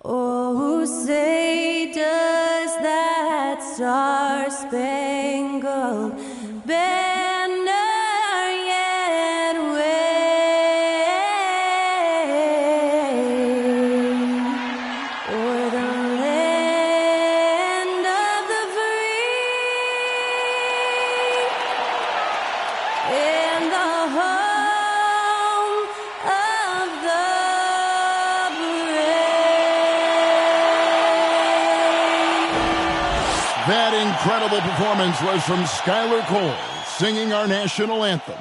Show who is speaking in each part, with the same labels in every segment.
Speaker 1: Oh, say does that star-spangled banner yet wave o'er the land of the free and the home of the
Speaker 2: That incredible performance was from Skylar Cole, singing our national anthem.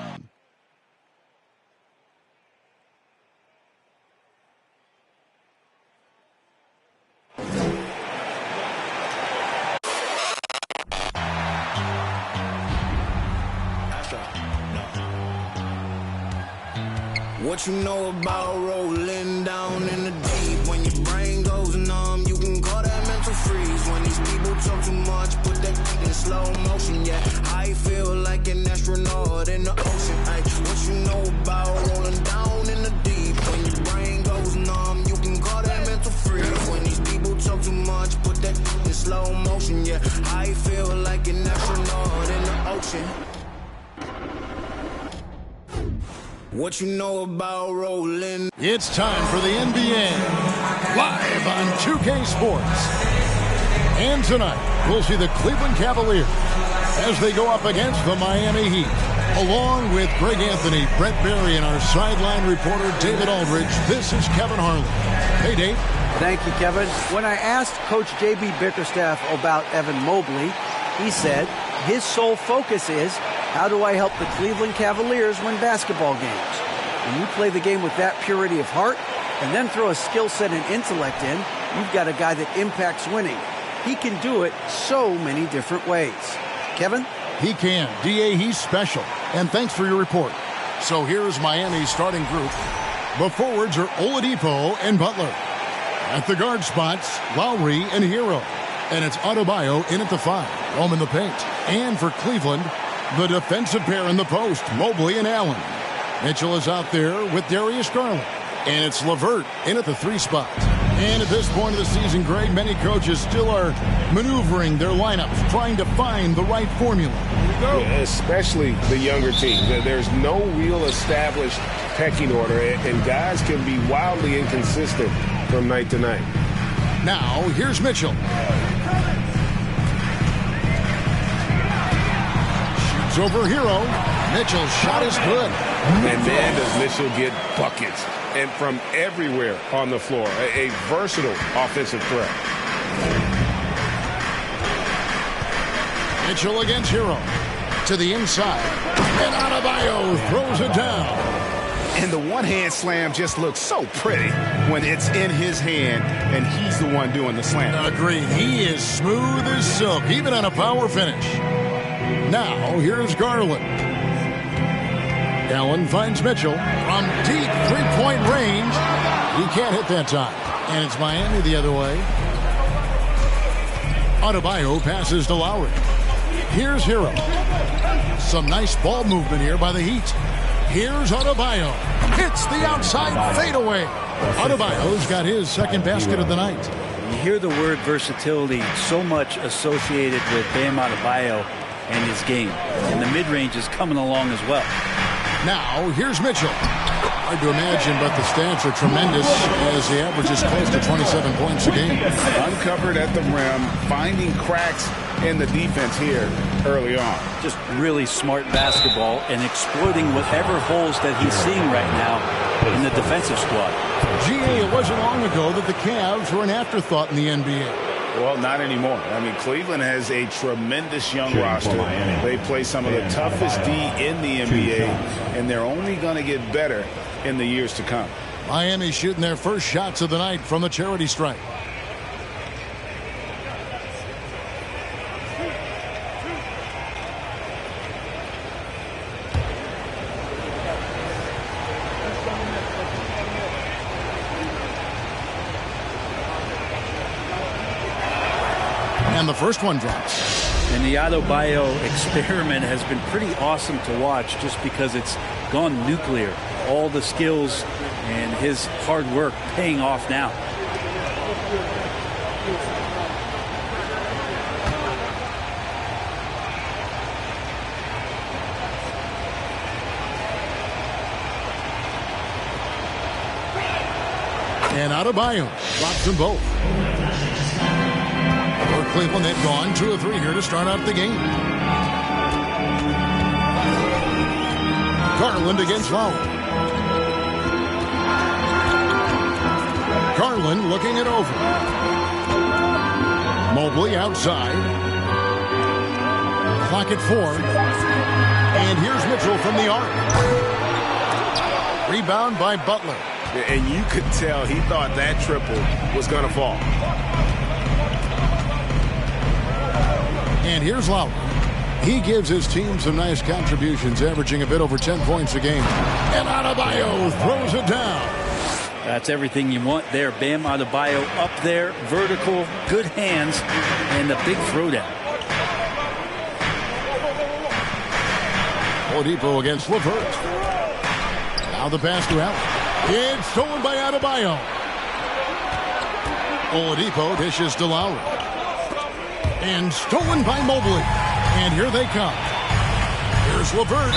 Speaker 3: What you know about rolling down in the deep? When your brain goes numb, you can call that mental freeze. When these people talk too much, put that in slow motion. Yeah, I feel like an astronaut in the ocean. Ay, what you know about rolling down in the deep? When your brain goes numb, you can call that mental freeze. When these people talk too much, put that in slow motion. Yeah, I feel like an astronaut in the ocean. What you know about rolling?
Speaker 2: It's time for the NBA, live on 2K Sports. And tonight, we'll see the Cleveland Cavaliers as they go up against the Miami Heat. Along with Greg Anthony, Brett Barry, and our sideline reporter, David Aldridge, this is Kevin Harlan. Hey, Dave.
Speaker 4: Thank you, Kevin. When I asked Coach J.B. Bickerstaff about Evan Mobley, he said his sole focus is, how do I help the Cleveland Cavaliers win basketball games? When you play the game with that purity of heart and then throw a skill set and intellect in, you've got a guy that impacts winning. He can do it so many different ways. Kevin?
Speaker 2: He can. D.A., he's special. And thanks for your report. So here's Miami's starting group. The forwards are Oladipo and Butler. At the guard spots, Lowry and Hero. And it's Adebayo in at the 5, home in the paint. And for Cleveland, the defensive pair in the post, Mobley and Allen. Mitchell is out there with Darius Garland. And it's LeVert in at the 3 spot. And at this point of the season, Greg, many coaches still are maneuvering their lineups, trying to find the right formula.
Speaker 5: Yeah, especially the younger teams. There's no real established pecking order, and guys can be wildly inconsistent from night to night.
Speaker 2: Now, here's Mitchell. Shoots over Hero. Mitchell's shot is good.
Speaker 5: And man, does Mitchell get buckets. And from everywhere on the floor. A versatile offensive threat.
Speaker 2: Mitchell against Hero. To the inside. And Adebayo throws it down.
Speaker 6: And the one-hand slam just looks so pretty when it's in his hand and he's the one doing the slam.
Speaker 2: Agreed. He is smooth as silk, even on a power finish. Now, here's Garland. Allen finds Mitchell from deep three-point range. He can't hit that time. And it's Miami the other way. Adebayo passes to Lowry. Here's Hero. Some nice ball movement here by the Heat. Here's Adebayo. Hits the outside fadeaway. Adebayo's got his second basket of the night.
Speaker 4: You hear the word versatility so much associated with Bam Adebayo and his game. And the mid-range is coming along as well.
Speaker 2: Now, here's Mitchell. Hard to imagine, but the stats are tremendous as he averages close to 27 points a game.
Speaker 6: Uncovered at the rim, finding cracks in the defense here early on.
Speaker 4: Just really smart basketball and exploiting whatever holes that he's seeing right now in the defensive squad.
Speaker 2: G.A., it wasn't long ago that the Cavs were an afterthought in the NBA.
Speaker 6: Well, not anymore. I mean, Cleveland has a tremendous young roster. They play some of the toughest D in the NBA, and they're only going to get better in the years to come.
Speaker 2: Miami shooting their first shots of the night from the charity stripe. And the first one drops.
Speaker 4: And the Adebayo experiment has been pretty awesome to watch just because it's gone nuclear. All the skills and his hard work paying off now.
Speaker 2: And Adebayo drops them both. For Cleveland, they've gone 2 of 3 here to start out the game. Garland against Lowry. Garland looking it over. Mobley outside. Clock at 4. And here's Mitchell from the arc. Rebound by Butler.
Speaker 6: And you could tell he thought that triple was going to fall.
Speaker 2: And here's Lowry. He gives his team some nice contributions, averaging a bit over 10 points a game. And Adebayo throws it down.
Speaker 4: That's everything you want there. Bam Adebayo up there, vertical, good hands, and the big throwdown.
Speaker 2: Oladipo against LeVert. Now the pass to Allen. It's stolen by Adebayo. Oladipo dishes to Lowry. And stolen by Mobley. And here they come. Here's LeVert.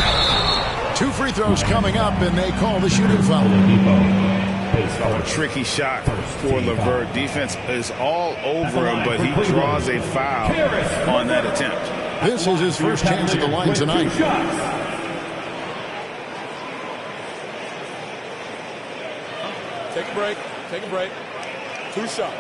Speaker 2: 2 free throws coming up, and they call the shooting foul.
Speaker 6: A tricky shot for LeVert. Defense is all over him, but he draws a foul on that attempt.
Speaker 2: This is his first chance at the line tonight.
Speaker 7: Take a break. Take a break. 2 shots.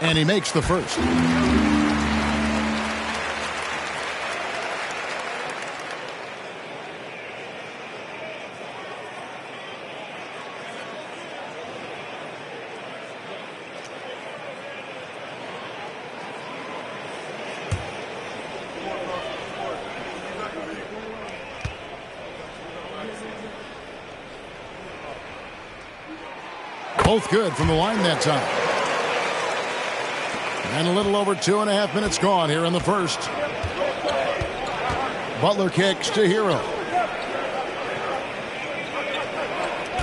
Speaker 2: And he makes the first. Both good from the line that time. And a little over 2.5 minutes gone here in the first. Butler kicks to Hero.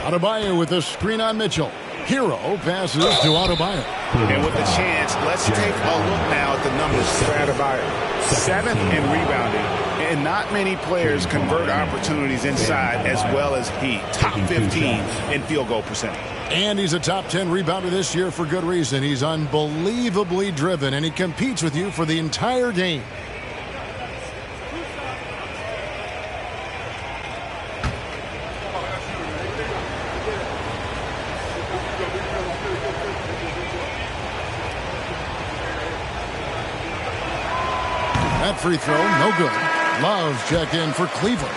Speaker 2: Adebayo with the screen on Mitchell. Hero passes to Adebayo.
Speaker 6: And with the chance, let's take a look now at the numbers for Adebayo. 7th in rebounding. And not many players convert opportunities inside as well as he. Top 15 in field goal percentage.
Speaker 2: And he's a top 10 rebounder this year for good reason. He's unbelievably driven, and he competes with you for the entire game. That free throw, no good. Love check in for Cleveland.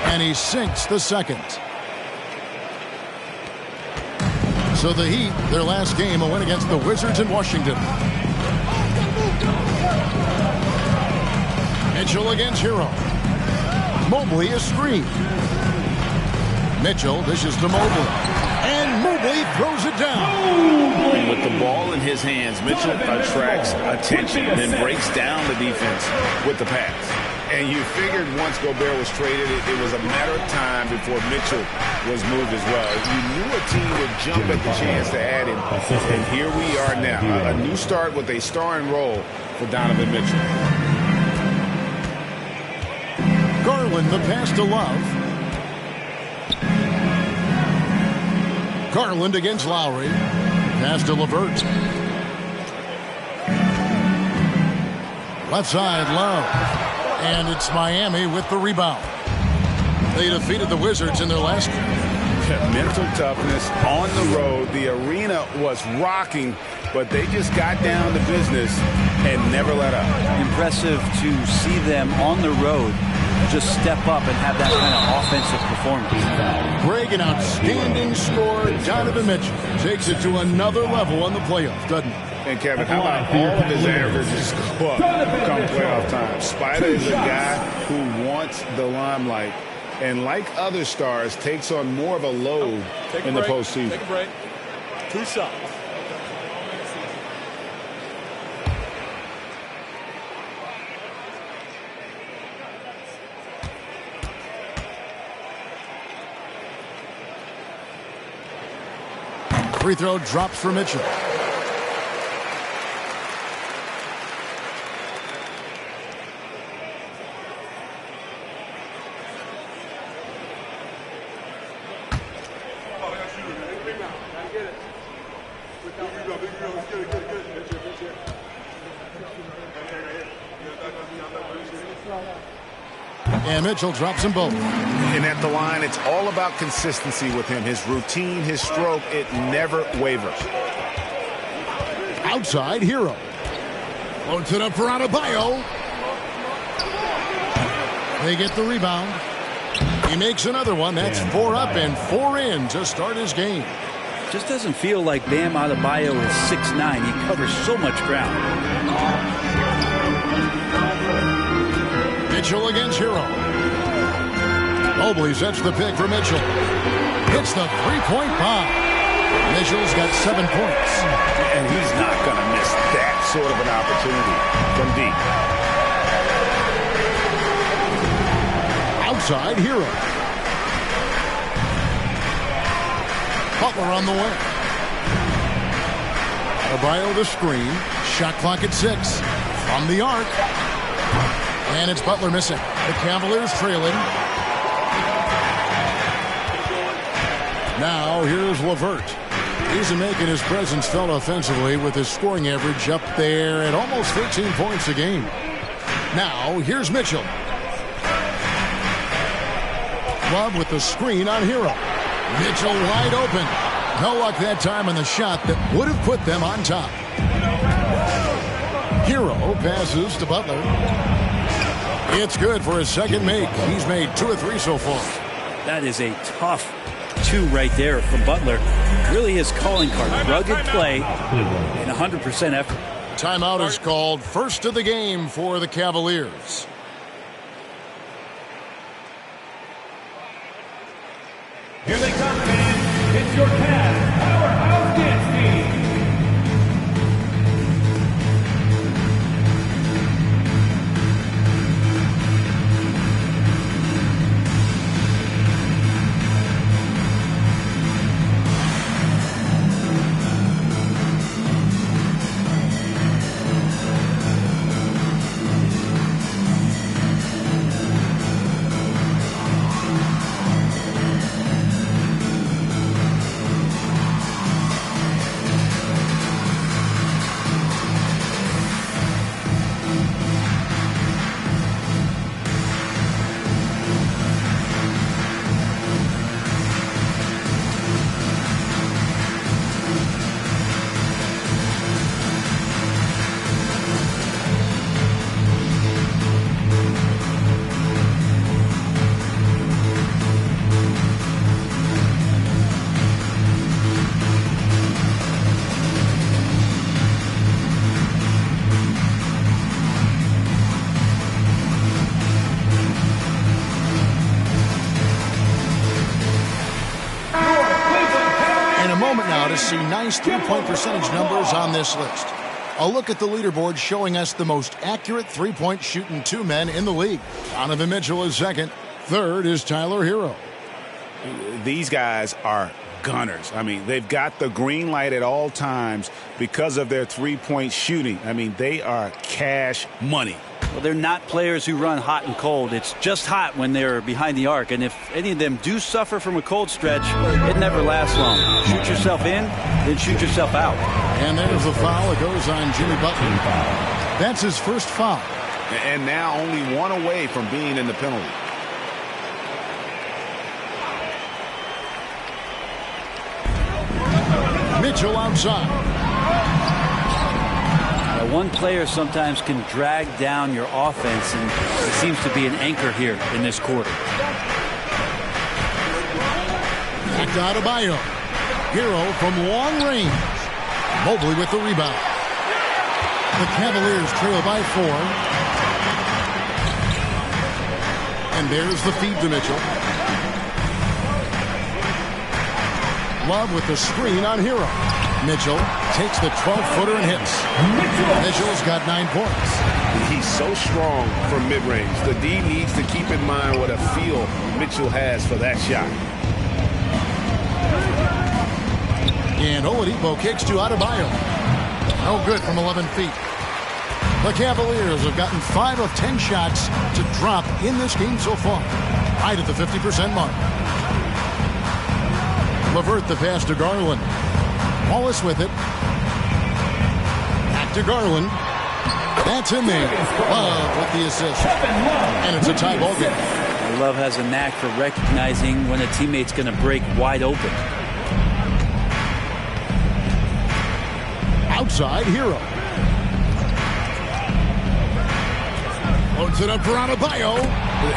Speaker 2: And he sinks the second. So the Heat, their last game, a win against the Wizards in Washington. Mitchell against Hero. Mobley a screen. Mitchell dishes to Mobley. And Mobley throws it down.
Speaker 6: And with the ball in his hands, Mitchell attracts attention and then breaks down the defense with the pass. And you figured once Gobert was traded, it was a matter of time before Mitchell was moved as well. You knew a team would jump at the chance to add him. And here we are now. A new start with a starring role for Donovan Mitchell.
Speaker 2: Garland, the pass to Love. Garland against Lowry. Pass to LeVert. Left side, Love. And it's Miami with the rebound. They defeated the Wizards in their last game.
Speaker 6: Mental toughness on the road. The arena was rocking, but they just got down to business and never let up.
Speaker 4: Impressive to see them on the road just step up and have that kind of offensive performance.
Speaker 2: Greg, an outstanding scorer. Donovan Mitchell takes it to another level on the playoffs, doesn't he?
Speaker 6: And Kevin, how about all of his averages go up come playoff time? Spider is a guy who wants the limelight, and like other stars, takes on more of a load in the postseason.
Speaker 7: Take a break. 2 shots.
Speaker 2: Free throw drops for Mitchell. And Mitchell drops them both.
Speaker 6: And at the line, it's all about consistency with him. His routine, his stroke, it never wavers.
Speaker 2: Outside, Hero. Floats it up for Adebayo. They get the rebound. He makes another one. That's 4 up and 4 in to start his game.
Speaker 4: Just doesn't feel like Bam Adebayo is 6'9". He covers so much ground.
Speaker 2: Mitchell against Hero. Mobley sets the pick for Mitchell. Hits the three-point bomb. Mitchell's got 7 points.
Speaker 6: And he's not going to miss that sort of an opportunity from deep.
Speaker 2: Outside, Hero. Butler on the way. Adebayo the screen. Shot clock at 6. From the arc. And it's Butler missing. The Cavaliers trailing. Now here's LeVert. He's making his presence felt offensively with his scoring average up there at almost 13 points a game. Now here's Mitchell. Love with the screen on Hero. Mitchell wide open. No luck that time on the shot that would have put them on top. Hero passes to Butler. It's good for his second make. He's made 2 or 3 so far.
Speaker 4: That is a tough 2 right there from Butler. Really his calling card. Rugged play and 100% effort.
Speaker 2: Timeout is called. First of the game for the Cavaliers.
Speaker 8: Here they come, fans. It's your Cavs Powerhouse Dance Team.
Speaker 2: To see nice three-point percentage numbers on this list. A look at the leaderboard showing us the most accurate three-point shooting 2 men in the league. Donovan Mitchell is second. Third is Tyler Hero.
Speaker 6: These guys are gunners. I mean, they've got the green light at all times because of their three-point shooting. I mean, they are cash money.
Speaker 4: Well, they're not players who run hot and cold. It's just hot when they're behind the arc. And if any of them do suffer from a cold stretch, it never lasts long. Shoot yourself in, then shoot yourself out.
Speaker 2: And there's the foul. It goes on Jimmy Butler. That's his first foul.
Speaker 6: And now only 1 away from being in the penalty.
Speaker 2: Mitchell outside.
Speaker 4: One player sometimes can drag down your offense, and it seems to be an anchor here in this quarter.
Speaker 2: Back to Adebayo. Hero from long range. Mobley with the rebound. The Cavaliers trail by 4. And there's the feed to Mitchell. Love with the screen on Hero. Mitchell takes the 12-footer and hits. Mitchell's got 9 points.
Speaker 5: He's so strong from mid-range. The D needs to keep in mind what a feel Mitchell has for that shot.
Speaker 2: And Oladipo kicks to Adebayo. No good from 11 feet. The Cavaliers have gotten 5 of 10 shots to drop in this game so far. Right at the 50% mark. LeVert the pass to Garland. Wallace with it. Back to Garland. That's in there. Love with the assist. And it's a tie ball game.
Speaker 4: Love has a knack for recognizing when a teammate's going to break wide open.
Speaker 2: Outside Hero. Loads it up for Adebayo.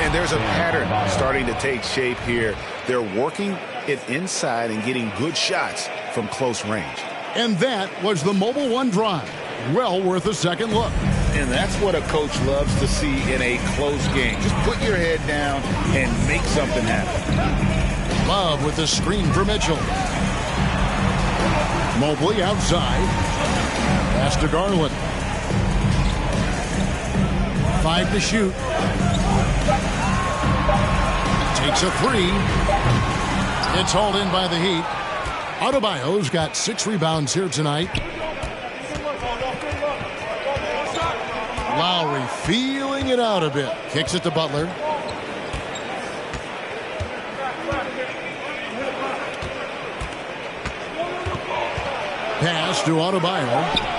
Speaker 6: And there's a pattern starting to take shape here. They're working it inside and getting good shots from close range.
Speaker 2: And that was the Mobile One drive. Well worth a second look.
Speaker 6: And that's what a coach loves to see in a close game. Just put your head down and make something happen.
Speaker 2: Love with the screen for Mitchell. Mobley outside. Pass to Garland. 5 to shoot. Takes a 3. It's hauled in by the Heat. Adebayo's got 6 rebounds here tonight. Lowry feeling it out a bit. Kicks it to Butler. Pass to Adebayo.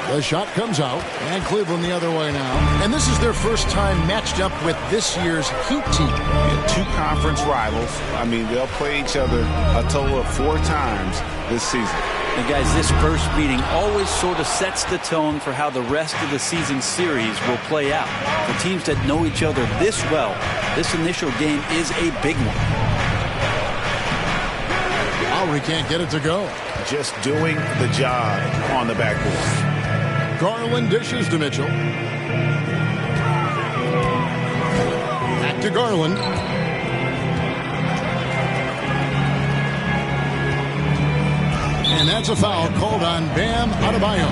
Speaker 2: The shot comes out, and Cleveland the other way now. And this is their first time matched up with this year's Heat team.
Speaker 6: Yeah, 2 conference rivals. I mean, they'll play each other a total of 4 times this season.
Speaker 4: And guys, this first meeting always sort of sets the tone for how the rest of the season series will play out. For teams that know each other this well, this initial game is a big one.
Speaker 2: Lowry can't get it to go.
Speaker 6: Just doing the job on the backboard.
Speaker 2: Garland dishes to Mitchell. Back to Garland. And that's a foul called on Bam Adebayo.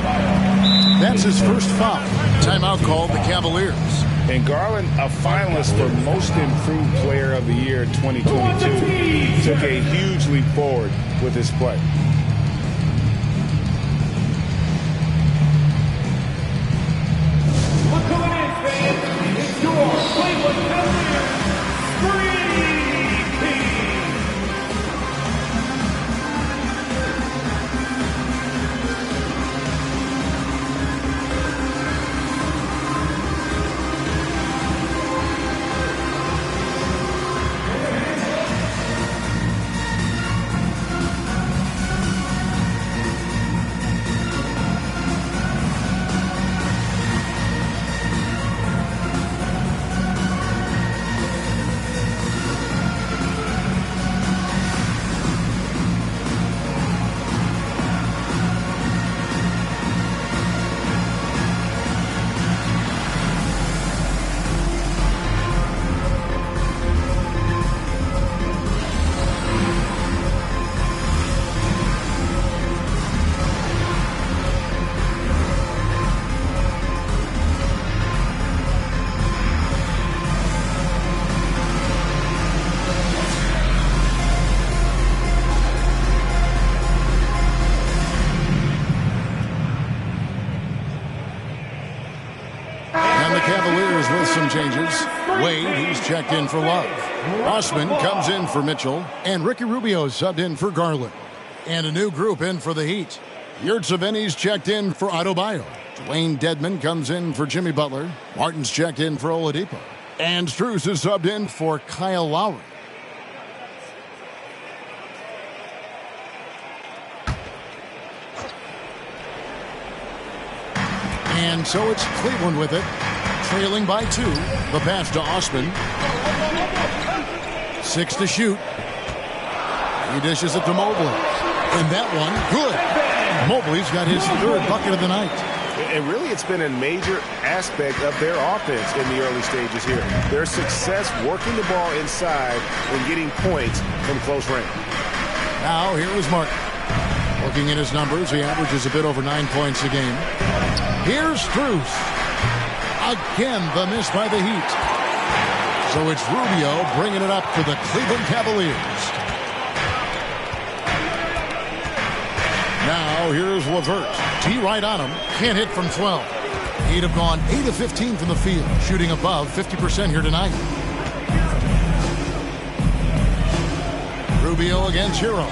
Speaker 2: That's his first foul. Timeout called the Cavaliers.
Speaker 5: And Garland, a finalist for Most Improved Player of the Year 2022, took a huge leap forward with his play.
Speaker 8: It's your Cleveland Cavaliers Dream Team.
Speaker 2: Cavaliers with some changes. Wade, he's checked in for Love. Osman comes in for Mitchell. And Ricky Rubio subbed in for Garland. And a new group in for the Heat. Yurtseveni's checked in for Adebayo. Dwayne Dedman comes in for Jimmy Butler. Martin's checked in for Oladipo. And Strus is subbed in for Kyle Lowry. And so it's Cleveland with it, trailing by 2. The pass to Osman. 6 to shoot. He dishes it to Mobley. And that one, good. Mobley's got his 3rd bucket of the night.
Speaker 5: And really, it's been a major aspect of their offense in the early stages here. Their success working the ball inside and getting points from close range.
Speaker 2: Now, here is Martin. Looking at his numbers, he averages a bit over 9 points a game. Here's Strus. Again, the miss by the Heat. So it's Rubio bringing it up for the Cleveland Cavaliers. Now here's LeVert. T right on him. Can't hit from 12. He'd have gone 8 of 15 from the field, shooting above 50% here tonight. Rubio against Hero.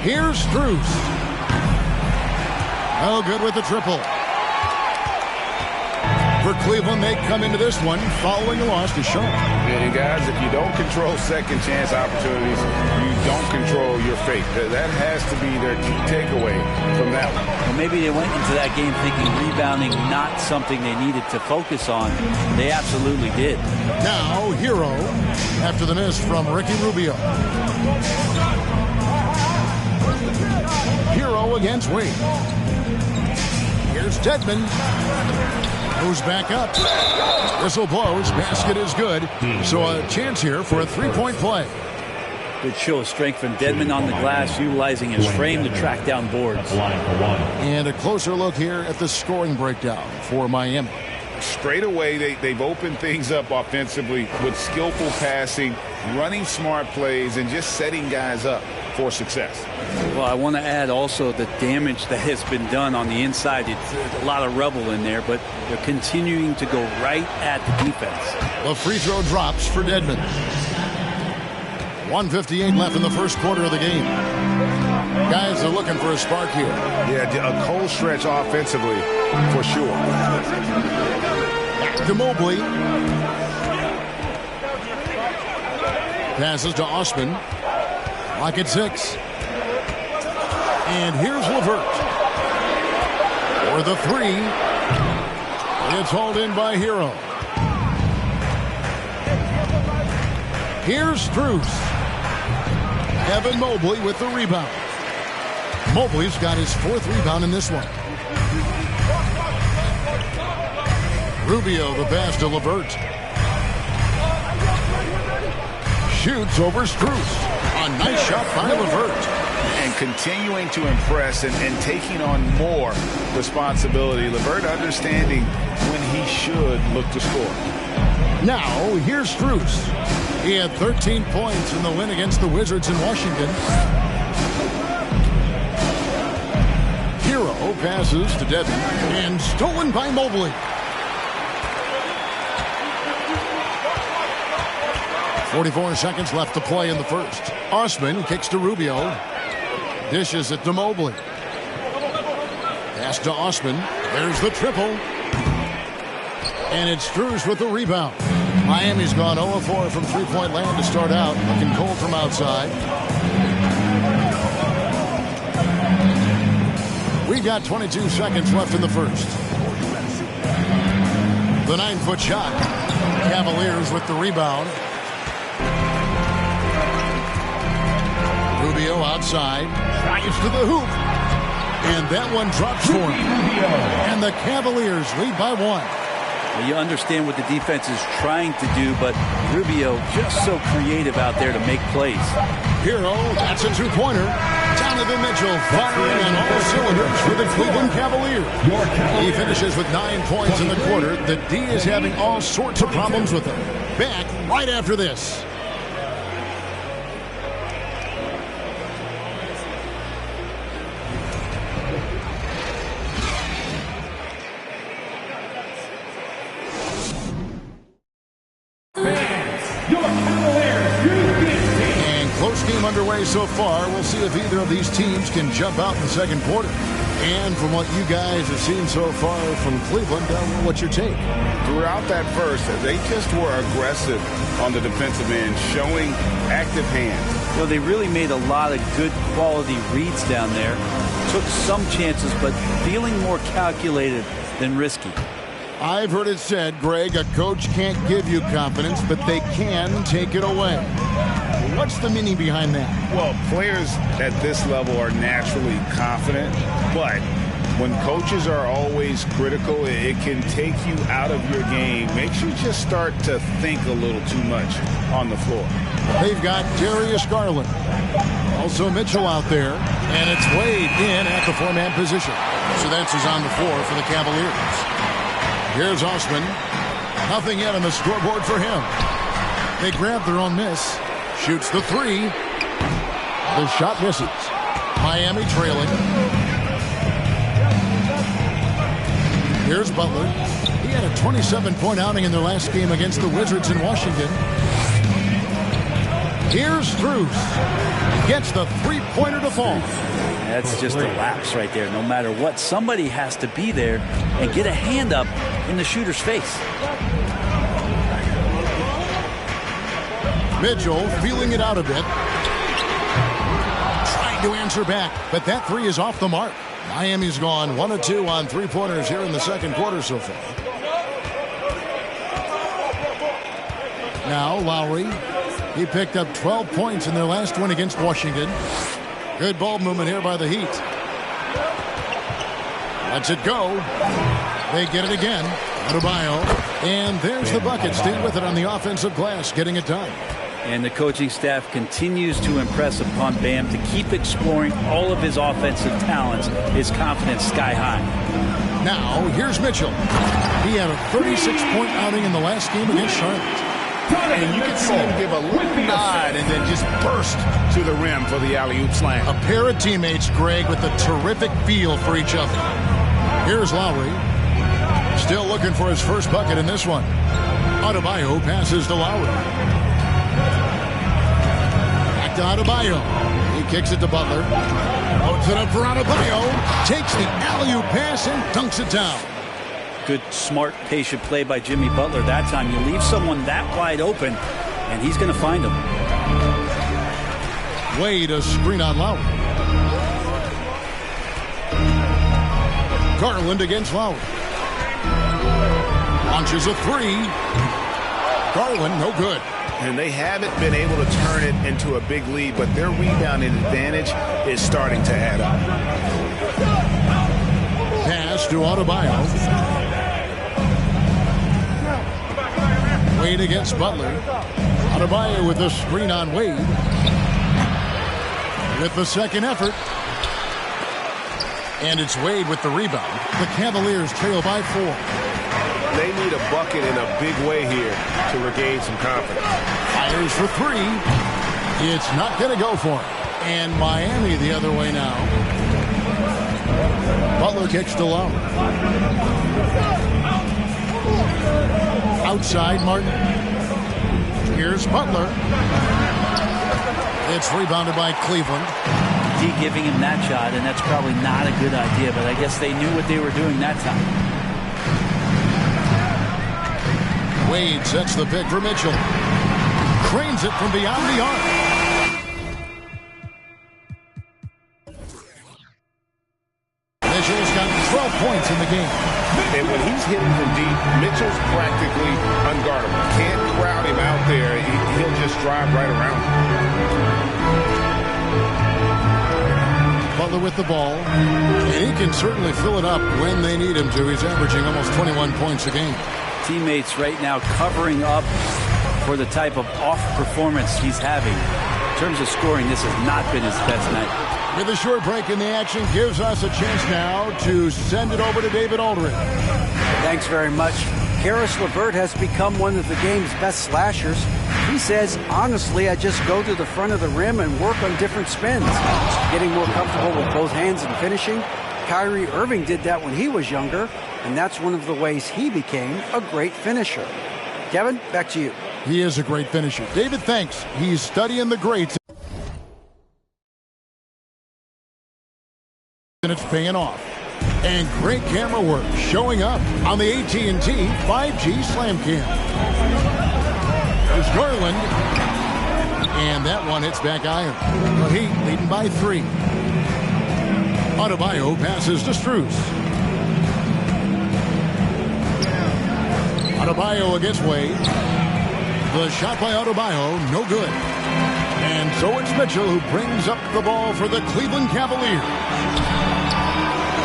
Speaker 2: Here's Strus. Oh, good with the triple. For Cleveland, they come into this one following a loss to Charlotte.
Speaker 6: And guys, if you don't control second chance opportunities, you don't control your fate. That has to be their key takeaway from that one.
Speaker 4: Well, maybe they went into that game thinking rebounding not something they needed to focus on. They absolutely did.
Speaker 2: Now Hero after the miss from Ricky Rubio. Hero against Wade. Here's Dedmon. Moves back up. Whistle blows. Basket is good. So a chance here for a three-point play.
Speaker 4: Good show of strength from Dedmon on the glass, utilizing his frame to track down boards.
Speaker 2: And a closer look here at the scoring breakdown for Miami.
Speaker 6: Straight away, they've opened things up offensively with skillful passing, running smart plays, and just setting guys up for success.
Speaker 4: Well, I want to add also the damage that has been done on the inside. It's a lot of rubble in there, but they're continuing to go right at the defense.
Speaker 2: The free throw drops for Dedmon. 1:58 left in the first quarter of the game. Guys are looking for a spark here.
Speaker 5: Yeah, a cold stretch offensively for sure.
Speaker 2: Back to Mobley. Passes to Osman. Lock at 6. And here's LeVert. For the three. It's hauled in by Hero. Here's Strus. Evan Mobley with the rebound. Mobley's got his 4th rebound in this one. Rubio the pass to LeVert. Shoots over Strus. A nice shot by LeVert.
Speaker 6: And continuing to impress and taking on more responsibility. LeVert understanding when he should look to score.
Speaker 2: Now, here's Strus. He had 13 points in the win against the Wizards in Washington. Hero passes to Dedmon and stolen by Mobley. 44 seconds left to play in the first. Osman kicks to Rubio. Dishes it to Mobley. Pass to Osman. There's the triple. And it's Strus with the rebound. Miami's gone 0-4 from three-point land to start out. Looking cold from outside. We got 22 seconds left in the first. The 9-foot shot. Cavaliers with the rebound. Rubio outside. Drives to the hoop. And that one drops for him. And the Cavaliers lead by 1.
Speaker 4: You understand what the defense is trying to do, but Rubio just so creative out there to make plays.
Speaker 2: Hero, that's a two-pointer. Donovan Mitchell firing on all cylinders for the Cleveland Cavaliers. He finishes with 9 points in the quarter. The D is having all sorts of problems with him. Back right after this. Underway so far. We'll see if either of these teams can jump out in the second quarter. And from what you guys have seen so far from Cleveland, what's your take?
Speaker 6: Throughout that first, they just were aggressive on the defensive end, showing active hands.
Speaker 4: Well, they really made a lot of good quality reads down there. Took some chances, but feeling more calculated than risky.
Speaker 2: I've heard it said, Greg, a coach can't give you confidence, but they can take it away. What's the meaning behind that?
Speaker 6: Well, players at this level are naturally confident, but When coaches are always critical, it can take you out of your game. Makes you just start to think a little too much on the floor.
Speaker 2: They've got Darius Garland. Also Mitchell out there. And it's Wade in at the 4-man position. So that's who's on the floor for the Cavaliers. Here's Osman. Nothing yet on the scoreboard for him. They grab their own miss. Shoots the 3. The shot misses. Miami trailing. Here's Butler. He had a 27-point outing in their last game against the Wizards in Washington. Here's Strus. Gets the 3-pointer to fall.
Speaker 9: That's just a lapse right there. No matter what, somebody has to be there and get a hand up in the shooter's face.
Speaker 2: Mitchell feeling it out a bit. Trying to answer back, but that 3 is off the mark. Miami's gone 1 of 2 on 3-pointers here in the second quarter so far. Now Lowry. He picked up 12 points in their last win against Washington. Good ball movement here by the Heat. Lets it go. They get it again. Adebayo. And there's the bucket. Staying with it on the offensive glass, getting it done.
Speaker 9: And the coaching staff continues to impress upon Bam to keep exploring all of his offensive talents. His confidence sky high.
Speaker 2: Now, here's Mitchell. He had a 36-point outing in the last game against Charlotte.
Speaker 6: And you can see him give a little nod and then just burst to the rim for the alley-oop slam.
Speaker 2: A pair of teammates, Greg, with a terrific feel for each other. Here's Lowry. Still looking for his first bucket in this one. Adebayo passes to Lowry. Back to Adebayo. He kicks it to Butler. Puts it up for Adebayo. Takes the alley-oop pass and dunks it down.
Speaker 9: Good, smart, patient play by Jimmy Butler that time. You leave someone that wide open, and he's going to find them.
Speaker 2: Wade a screen on Lowry. Garland against Lowry. Launches a 3. Garland, no good.
Speaker 6: And they haven't been able to turn it into a big lead, but their rebounding advantage is starting to add up.
Speaker 2: Pass to Adebayo. Wade against Butler. Adebayo with the screen on Wade. With the second effort. And it's Wade with the rebound. The Cavaliers trail by 4.
Speaker 5: They need a bucket in a big way here to regain some confidence.
Speaker 2: Fires for 3. It's not going to go for him. And Miami the other way now. Butler kicks to Lowry. Outside Martin. Here's Butler. It's rebounded by Cleveland.
Speaker 9: D giving him that shot, and that's probably not a good idea, but I guess they knew what they were doing that time.
Speaker 2: Wade sets the pick for Mitchell. Cranes it from beyond the arc. Mitchell's got 12 points in the game.
Speaker 5: And when he's hitting from deep, Mitchell's practically unguardable. Can't crowd him out there. He'll just drive right around him.
Speaker 2: Butler with the ball. And he can certainly fill it up when they need him to. He's averaging almost 21 points a game.
Speaker 9: Teammates right now covering up for the type of off performance he's having. In terms of scoring, this has not been his best night.
Speaker 2: With a short break in the action, gives us a chance now to send it over to David Aldridge.
Speaker 4: Thanks very much. Karis LeVert has become one of the game's best slashers. He says, honestly, I just go to the front of the rim and work on different spins. Getting more comfortable with both hands and finishing. Kyrie Irving did that when he was younger, and that's one of the ways he became a great finisher. Kevin, back to you.
Speaker 2: He is a great finisher. David, thanks. He's studying the greats. And it's paying off. And great camera work showing up on the AT&T 5G Slam Cam. There's Garland. And that one hits back iron. The Heat leading by 3. Adebayo passes to Strus. Adebayo against Wade. The shot by Adebayo, no good. And so it's Mitchell who brings up the ball for the Cleveland Cavaliers.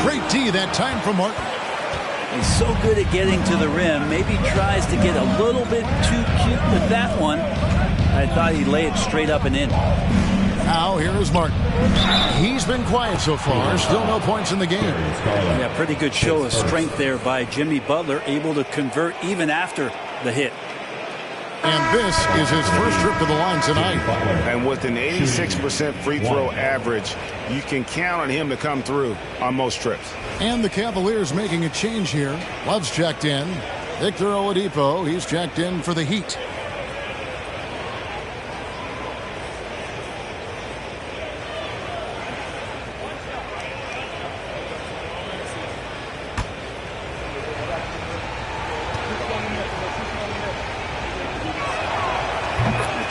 Speaker 2: Great D that time from Martin.
Speaker 9: He's so good at getting to the rim. Maybe tries to get a little bit too cute with that one. I thought he'd lay it straight up and in.
Speaker 2: Now here is Martin. He's been quiet so far. Still no points in the game.
Speaker 9: Yeah, pretty good show of strength there by Jimmy Butler, able to convert even after the hit.
Speaker 2: And this is his first trip to the line tonight.
Speaker 5: And with an 86% free throw average, you can count on him to come through on most trips.
Speaker 2: And the Cavaliers making a change here. Love's checked in. Victor Oladipo, he's checked in for the Heat.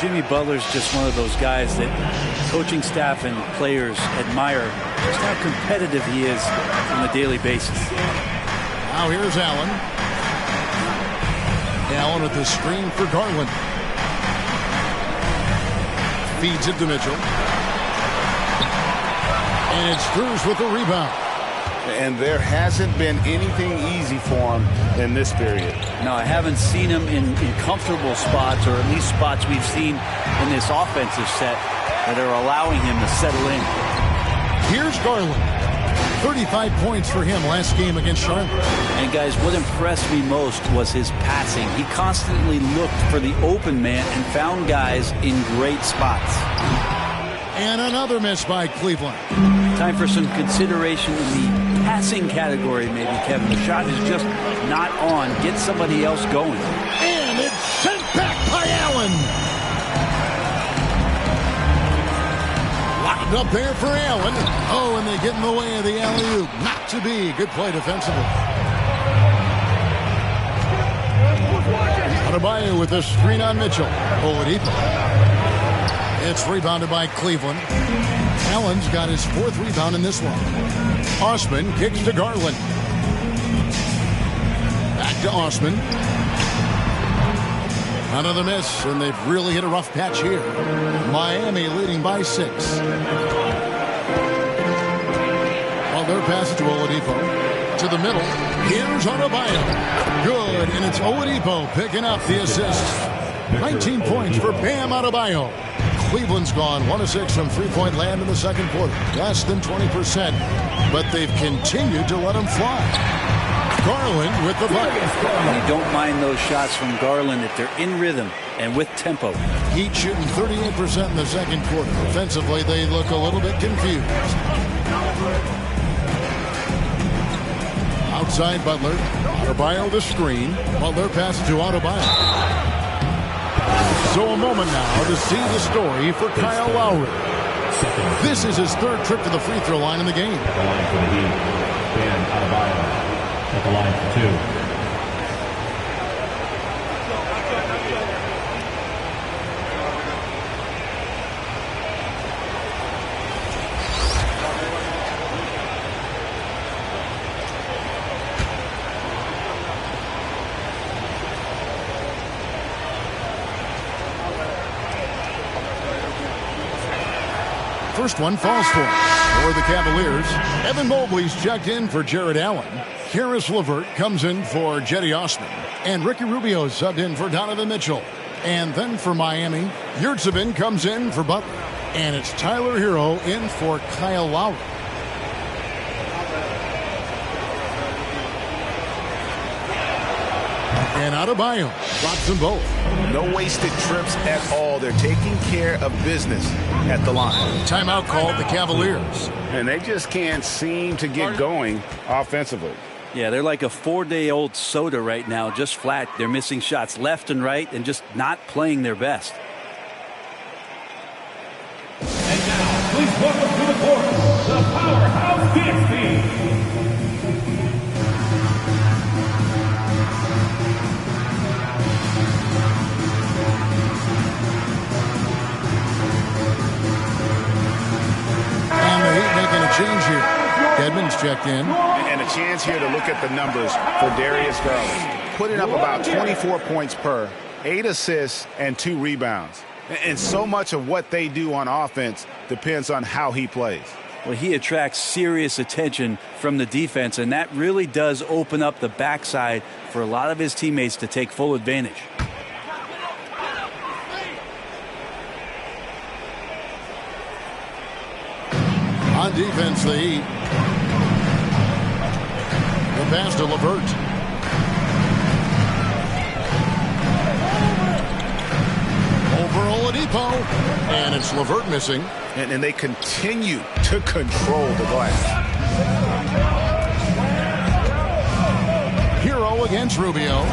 Speaker 9: Jimmy Butler's just one of those guys that coaching staff and players admire just how competitive he is on a daily basis.
Speaker 2: Now here's Allen. Allen with the screen for Garland. Feeds it to Mitchell. And it's Strus with the rebound.
Speaker 6: And there hasn't been anything easy for him in this period.
Speaker 9: No, I haven't seen him in comfortable spots, or at least spots we've seen in this offensive set that are allowing him to settle in.
Speaker 2: Here's Garland. 35 points for him last game against Charlotte.
Speaker 9: And guys, what impressed me most was his passing. He constantly looked for the open man and found guys in great spots.
Speaker 2: And another miss by Cleveland.
Speaker 9: Time for some consideration in the passing category, maybe, Kevin. The shot is just not on. Get somebody else going.
Speaker 2: And it's sent back by Allen. Locked up there for Allen. Oh, and they get in the way of the alley-oop. Not to be. Good play defensively. Adebayo with a screen on Mitchell. Oladipo. It's rebounded by Cleveland. Allen's got his fourth rebound in this one. Osman kicks to Garland. Back to Osman. Another miss, and they've really hit a rough patch here. Miami leading by 6. Well, their pass to Oladipo. To the middle. Here's Adebayo. Good, and it's Oladipo picking up the assist. 19 points for Bam Adebayo. Cleveland's gone 1 of 6 from three-point land in the second quarter. Less than 20%, but they've continued to let them fly. Garland with the bucket.
Speaker 9: You don't mind those shots from Garland if they're in rhythm and with tempo.
Speaker 2: Heat shooting 38% in the second quarter. Offensively, they look a little bit confused. Outside Butler. Adebayo the screen. Butler passes to Adebayo. So a moment now to see the story for Kyle Lowry. This is his third trip to the free throw line in the game.
Speaker 8: At the line for the Heat, Bam Adebayo at the line for 2.
Speaker 2: First one falls for the Cavaliers. Evan Mobley's checked in for Jared Allen. Karis LeVert comes in for Jetty Osman. And Ricky Rubio subbed in for Donovan Mitchell. And then for Miami, Yurtseven comes in for Butler. And it's Tyler Hero in for Kyle Lowry. And Adebayo drops them both.
Speaker 6: No wasted trips at all. They're taking care of business at the line.
Speaker 2: Timeout called the Cavaliers.
Speaker 5: And they just can't seem to get going offensively.
Speaker 9: Yeah, they're like a 4-day-old soda right now, just flat. They're missing shots left and right and just not playing their best.
Speaker 8: And now, please welcome to the court, the Powerhouse Dance Team.
Speaker 2: And the Heat making a change here. Edmonds checked in.
Speaker 6: And a chance here to look at the numbers for Darius Garland. Putting up about 24 points per, 8 assists, and 2 rebounds. And so much of what they do on offense depends on how he plays.
Speaker 9: Well, he attracts serious attention from the defense, and that really does open up the backside for a lot of his teammates to take full advantage.
Speaker 2: On defense, the Heat. The pass to LeVert. Over Oladipo. And it's LeVert missing.
Speaker 6: And they continue to control the glass.
Speaker 2: Hero against Rubio.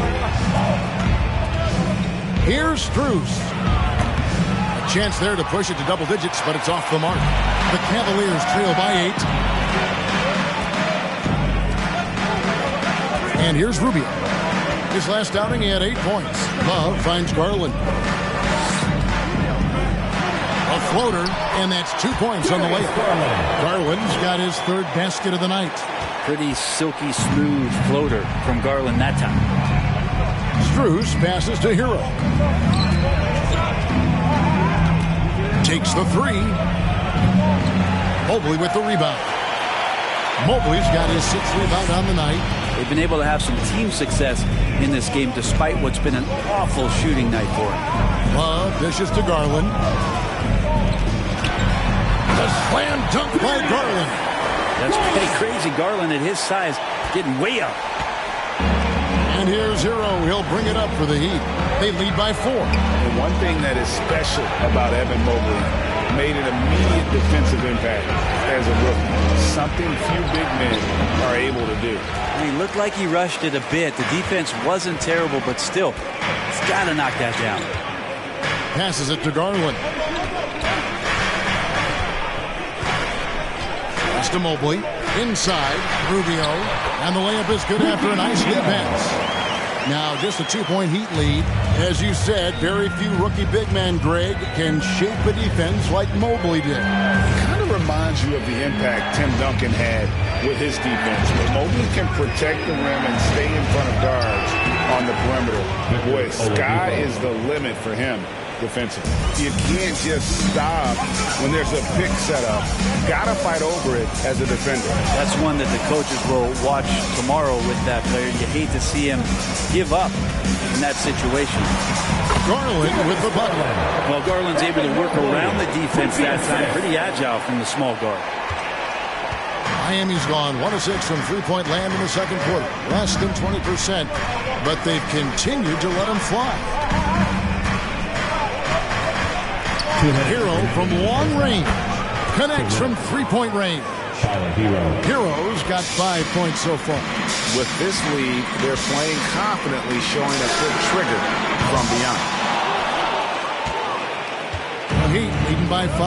Speaker 2: Here's Strus. A chance there to push it to double digits, but it's off the mark. The Cavaliers trail by 8. And here's Rubio. His last outing, he had 8 points. Love finds Garland. A floater, and that's 2 points on the layup. Garland's got his 3rd basket of the night.
Speaker 9: Pretty silky smooth floater from Garland that time.
Speaker 2: Strus passes to Hero. Takes the 3. Mobley with the rebound. Mobley's got his 6th rebound on the night.
Speaker 9: They've been able to have some team success in this game despite what's been an awful shooting night for him.
Speaker 2: Love dishes to Garland. The slam dunk by Garland.
Speaker 9: That's pretty crazy. Garland at his size getting way up.
Speaker 2: And here's Hero. He'll bring it up for the Heat. They lead by 4.
Speaker 6: And one thing that is special about Evan Mobley, made an immediate defensive impact as a rookie. Something few big men are able to do.
Speaker 9: He looked like he rushed it a bit. The defense wasn't terrible, but still, he's got to knock that down.
Speaker 2: Passes it to Garland. Pass to Mobley. Inside, Rubio. And the layup is good after a nice lead pass. Now just a 2-point Heat lead. As you said, very few rookie big men, Greg, can shape a defense like Mobley did.
Speaker 6: It kind of reminds you of the impact Tim Duncan had with his defense. But Mobley can protect the rim and stay in front of guards on the perimeter. Boy, sky is the limit for him defensively. You can't just stop when there's a pick set up. Got to fight over it as a defender.
Speaker 9: That's one that the coaches will watch tomorrow with that player. You hate to see him give up in that situation.
Speaker 2: Garland with the butler.
Speaker 9: Well, Garland's able to work around the defense that time. Pretty agile from the small guard.
Speaker 2: Miami's gone 1 of 6 from three-point land in the second quarter. Less than 20%, but they've continued to let them fly. Hero from long range. Connects from three-point range. Hero's got 5 points so far.
Speaker 6: With this lead, they're playing confidently, showing a quick trigger from beyond.
Speaker 2: The Heat leading by 5.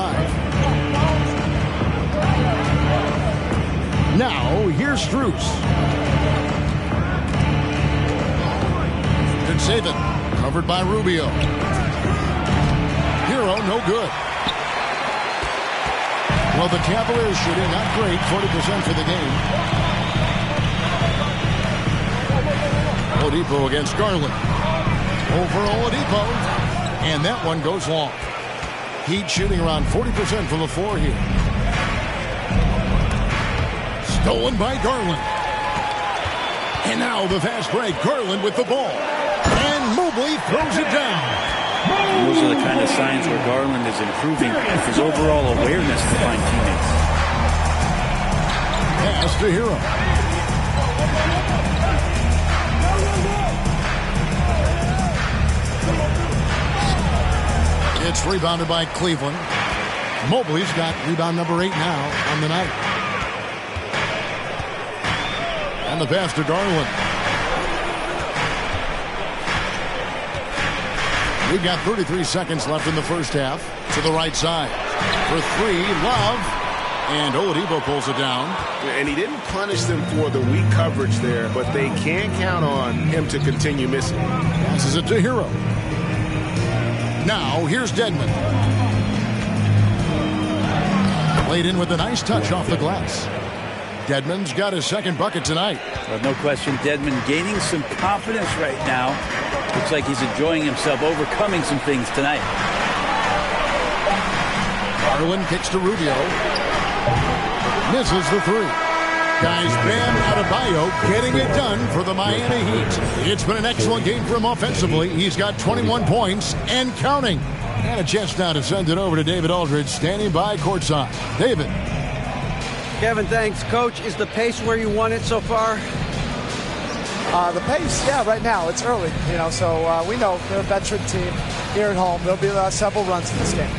Speaker 2: Now, here's Strus. Could save it. Covered by Rubio. Hero, no good. Well, the Cavaliers shooting not great, 40% for the game. Oladipo against Garland. Over Oladipo. And that one goes long. Heat shooting around 40% from the floor here. Stolen by Garland. And now the fast break. Garland with the ball. And Mobley throws it down.
Speaker 9: Those are the kind of signs where Garland is improving his overall awareness to find teammates.
Speaker 2: Pass to Hero. It's rebounded by Cleveland. Mobley's got rebound number 8 now on the night. And the pass to Garland. We've got 33 seconds left in the first half. To the right side. For 3, Love. And Oladipo pulls it down.
Speaker 5: And he didn't punish them for the weak coverage there, but they can count on him to continue missing.
Speaker 2: Passes it to Hero. Now, here's Dedmon. Played in with a nice touch off the glass. Dedmon's got his second bucket tonight.
Speaker 9: Well, no question, Dedmon gaining some confidence right now. Looks like he's enjoying himself, overcoming some things tonight.
Speaker 2: Garland kicks to Rubio. Misses the three. Guys, Bam Adebayo getting it done for the Miami Heat. It's been an excellent game for him offensively. He's got 21 points and counting. And a chance now to send it over to David Aldridge, standing by courtside. David.
Speaker 4: Kevin, thanks. Coach, is the pace where you want it so far?
Speaker 10: The pace, yeah, right now. It's early, so we know they're a veteran team here at home. There'll be several runs in this game.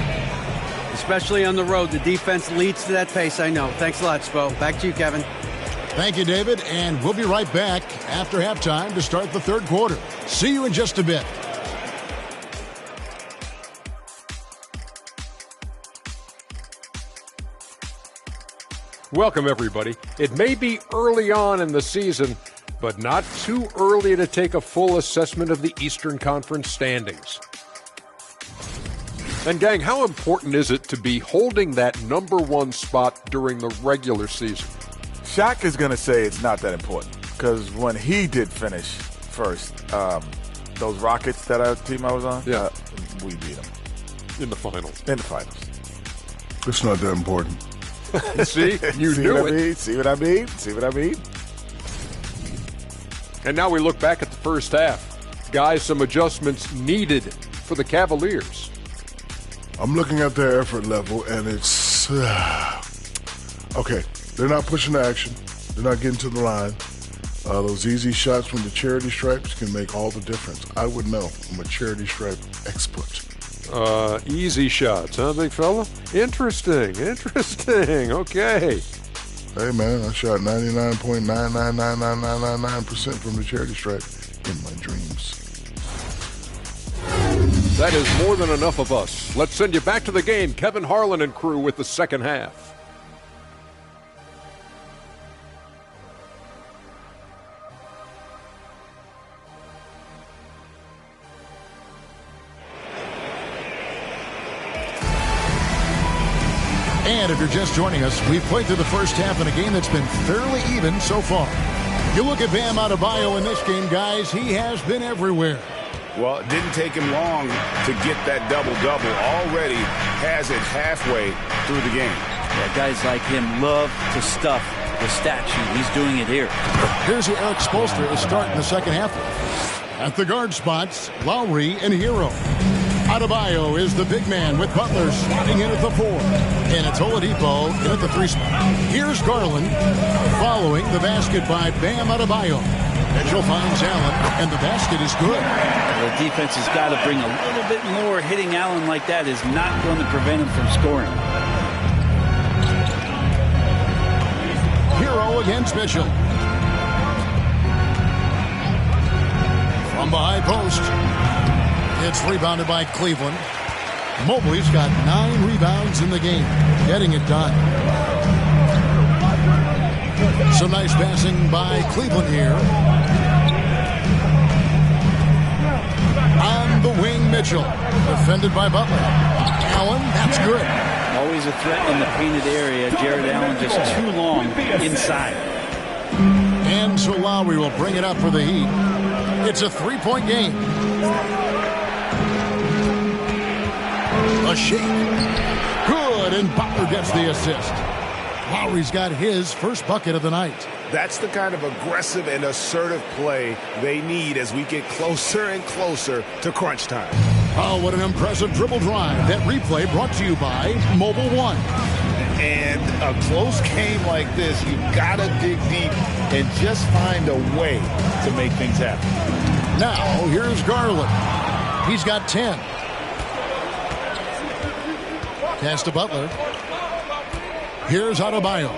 Speaker 4: Especially on the road. The defense leads to that pace, I know. Thanks a lot, Spo. Back to you, Kevin.
Speaker 2: Thank you, David, and we'll be right back after halftime to start the third quarter. See you in just a bit.
Speaker 11: Welcome, everybody. It may be early on in the season, but not too early to take a full assessment of the Eastern Conference standings. And gang, how important is it to be holding that number one spot during the regular season?
Speaker 12: Shaq is going to say it's not that important because when he did finish first, those Rockets team I was on, we beat them.
Speaker 11: In the finals.
Speaker 13: It's not that important.
Speaker 11: See? You knew it.
Speaker 12: See what I mean?
Speaker 11: And now we look back at the first half. Guys, some adjustments needed for the Cavaliers.
Speaker 13: I'm looking at their effort level, and it's... okay, they're not pushing the action. They're not getting to the line. Those easy shots from the charity stripes can make all the difference. I would know. I'm a charity stripe expert.
Speaker 11: Easy shots, huh, big fella? Interesting. Okay.
Speaker 13: Hey, man, I shot 99.999999% from the charity stripe in my dreams.
Speaker 11: That is more than enough of us. Let's send you back to the game. Kevin Harlan and crew with the second half.
Speaker 2: And if you're just joining us, we've played through the first half in a game that's been fairly even so far. You look at Bam Adebayo in this game, guys, he has been everywhere.
Speaker 6: Well, it didn't take him long to get that double-double. Already has it halfway through the game.
Speaker 9: Yeah, guys like him love to stuff the stat sheet. He's doing it here.
Speaker 2: Here's who Eric Spoelstra is starting the second half with. At the guard spots, Lowry and Hero. Adebayo is the big man with Butler slotting in at the 4. And it's Oladipo in at the 3 spot. Here's Garland following the basket by Bam Adebayo. Mitchell finds Allen, and the basket is good.
Speaker 9: The defense has got to bring a little bit more. Hitting Allen like that is not going to prevent him from scoring.
Speaker 2: Hero against Mitchell. From the high post. It's rebounded by Cleveland. Mobley's got 9 rebounds in the game, getting it done. Some nice passing by Cleveland here. On the wing, Mitchell, defended by Butler. Allen, that's good.
Speaker 9: Always a threat in the painted area. Jared Allen just too long inside.
Speaker 2: And so Lowry will bring it up for the Heat. It's a 3-point game. A shake. Good, and Butler gets the assist. Lowry's got his first bucket of the night.
Speaker 5: That's the kind of aggressive and assertive play they need as we get closer and closer to crunch time.
Speaker 2: Oh, what an impressive dribble drive. That replay brought to you by Mobile One.
Speaker 6: And a close game like this, you gotta dig deep and just find a way to make things happen.
Speaker 2: Now, here's Garland. He's got 10. Pass to Butler. Here's Adebayo.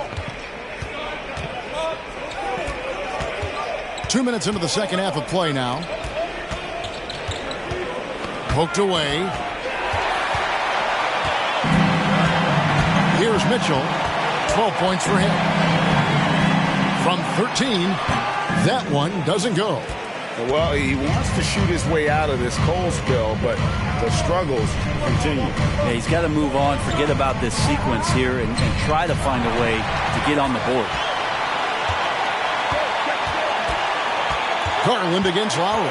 Speaker 2: 2 minutes into the second half of play now. Poked away. Here's Mitchell. 12 points for him. From 13, that one doesn't go.
Speaker 6: Well, he wants to shoot his way out of this cold spell, but the struggles continue.
Speaker 9: Yeah, he's got to move on, forget about this sequence here, and try to find a way to get on the board.
Speaker 2: Garland against Lowry.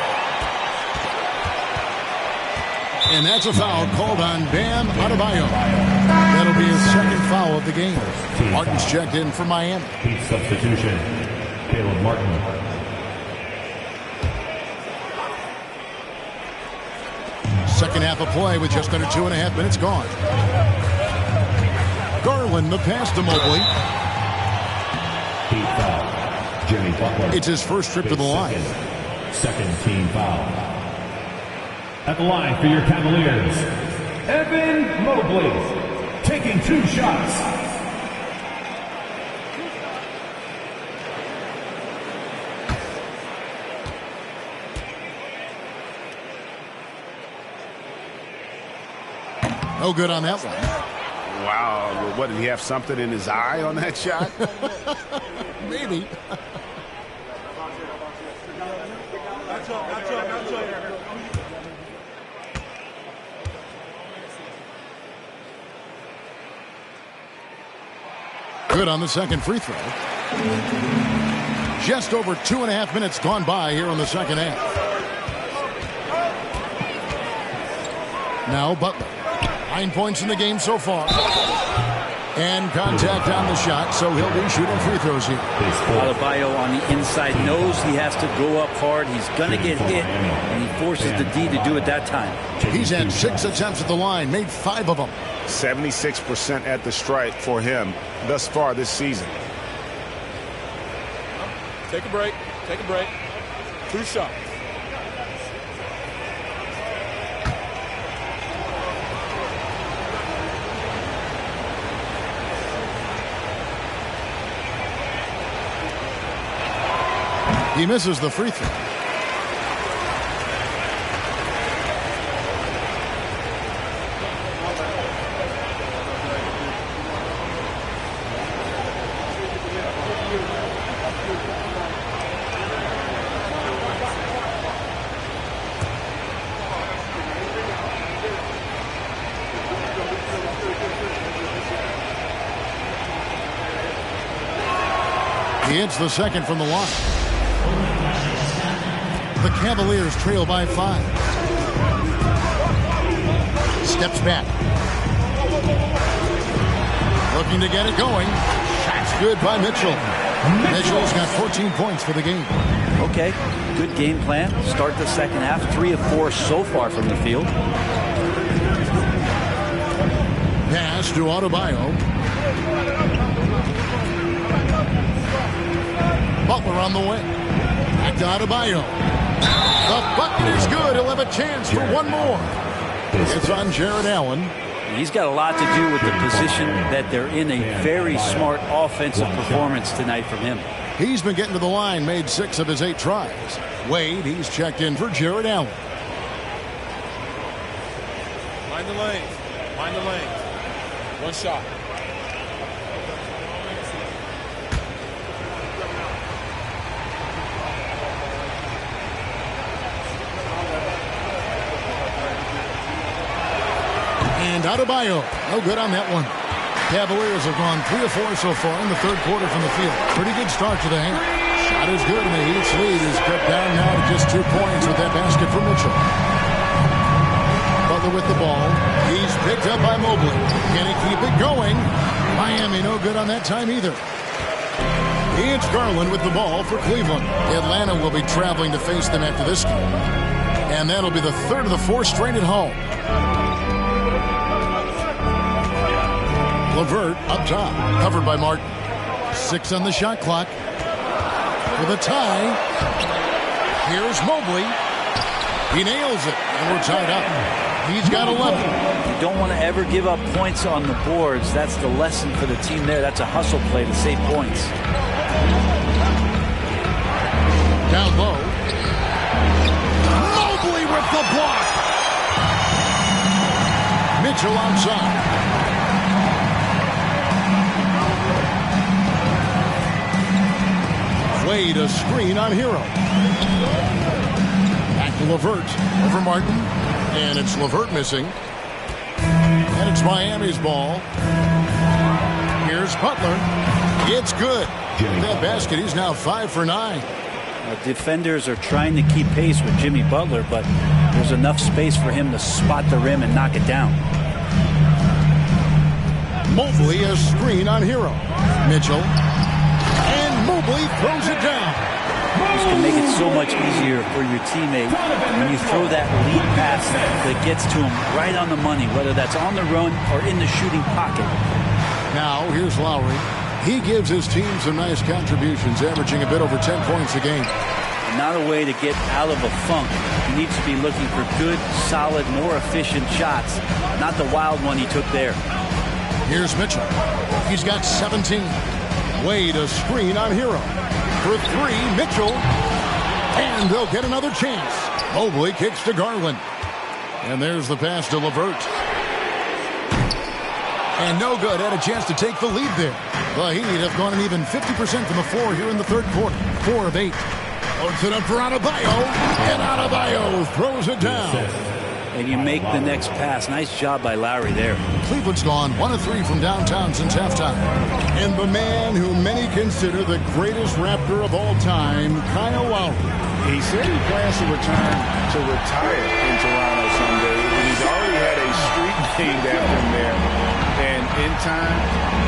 Speaker 2: And that's a foul called on Bam Adebayo. that'll be his second foul of the game. Martin's checked in for Miami.
Speaker 8: Substitution, Caleb Martin.
Speaker 2: Second half of play with just under 2.5 minutes gone. Garland, the pass to Mobley.
Speaker 8: Jimmy Butler.
Speaker 2: It's his first trip to the line.
Speaker 8: Second team foul. At the line for your Cavaliers, Evan Mobley, taking 2 shots.
Speaker 2: No good on that one.
Speaker 6: Wow. What, did he have something in his eye on that shot?
Speaker 2: Maybe. Good on the second free throw. Just over 2.5 minutes gone by here in the second half. Now Butler. 9 points in the game so far. And contact on the shot, so he'll be shooting free throws here.
Speaker 9: Adebayo on the inside knows he has to go up hard. He's going to get hit, and he forces the D to do it that time.
Speaker 2: He's had 6 attempts at the line, made 5 of them.
Speaker 6: 76% at the stripe for him thus far this season.
Speaker 7: Take a break. Take a break. 2 shots.
Speaker 2: He misses the free throw. He hits the second from the line. The Cavaliers trail by 5. Steps back. Looking to get it going. Shot's good by Mitchell. Mitchell's got 14 points for the game.
Speaker 9: Okay, good game plan. Start the second half. 3 of 4 so far from the field.
Speaker 2: Pass to Adebayo. Butler on the wing. Back to Adebayo. The bucket is good. He'll have a chance for one more. It's on Jared Allen.
Speaker 9: He's got a lot to do with the position that they're in. A very smart offensive performance tonight from him.
Speaker 2: He's been getting to the line, made 6 of his 8 tries. Wade, he's checked in for Jared Allen.
Speaker 7: Mind the lanes. Mind the lanes. 1 shot.
Speaker 2: And Adebayo, no good on that one. Cavaliers have gone 3 of 4 so far in the third quarter from the field. Pretty good start to the half. Shot is good, and the Heat's lead is cut down now to just 2 points with that basket from Mitchell. Butler with the ball. He's picked up by Mobley. Can he keep it going? Miami no good on that time either. It's Garland with the ball for Cleveland. Atlanta will be traveling to face them after this game. And that'll be the 3rd of the 4 straight at home. LeVert up top, covered by Martin. 6 on the shot clock. For the tie, here's Mobley. He nails it, and we're tied up. He's got 11.
Speaker 9: You don't want to ever give up points on the boards. That's the lesson for the team there. That's a hustle play to save points.
Speaker 2: Down low. Mobley with the block. Mitchell outside. Wade a screen on Hero. Back to LeVert over Martin. And it's LeVert missing. And it's Miami's ball. Here's Butler. It's good. That basket, he's now 5 for 9.
Speaker 9: Defenders are trying to keep pace with Jimmy Butler, but there's enough space for him to spot the rim and knock it down.
Speaker 2: Mobley a screen on Hero. Mitchell. And Mobley throws it down.
Speaker 9: This can make it so much easier for your teammate when you throw that lead pass that gets to him right on the money, whether that's on the run or in the shooting pocket.
Speaker 2: Now, here's Lowry. He gives his team some nice contributions, averaging a bit over 10 points a game.
Speaker 9: Not a way to get out of a funk. He needs to be looking for good, solid, more efficient shots, not the wild one he took there.
Speaker 2: Here's Mitchell. He's got 17. Wade a screen on Hero. For three, Mitchell. And they'll get another chance. Mobley kicks to Garland. And there's the pass to LeVert. And no good. Had a chance to take the lead there. The Heat have gone an even 50% from the floor here in the third quarter. 4 of 8. Puts it up for Adebayo. And Adebayo throws it down.
Speaker 9: And you make the next pass. Nice job by Lowry there.
Speaker 2: Cleveland's gone 1 of 3 from downtown since halftime. And the man who many consider the greatest Raptor of all time, Kyle Lowry.
Speaker 6: He said he plans to return to retire in Toronto someday. And he's already had a street named after him there. And in time,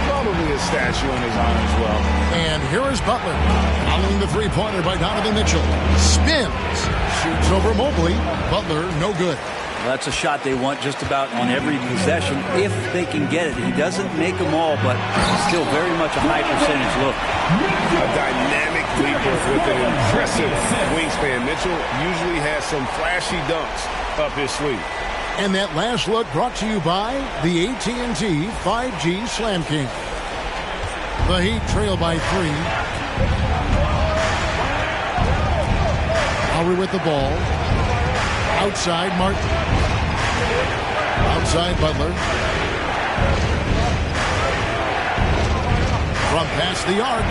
Speaker 6: probably a statue in his honor as well.
Speaker 2: And here is Butler. Following the three-pointer by Donovan Mitchell. Spins. Shoots over Mobley. Butler, no good.
Speaker 9: Well, that's a shot they want just about on every possession if they can get it. He doesn't make them all, but still very much a high percentage look.
Speaker 5: A dynamic leaper with an impressive wingspan. Mitchell usually has some flashy dunks up his sleeve.
Speaker 2: And that last look brought to you by the AT&T 5G Slam King. The Heat trail by 3. Lowry with the ball. Outside Martin. Outside Butler. From past the arc.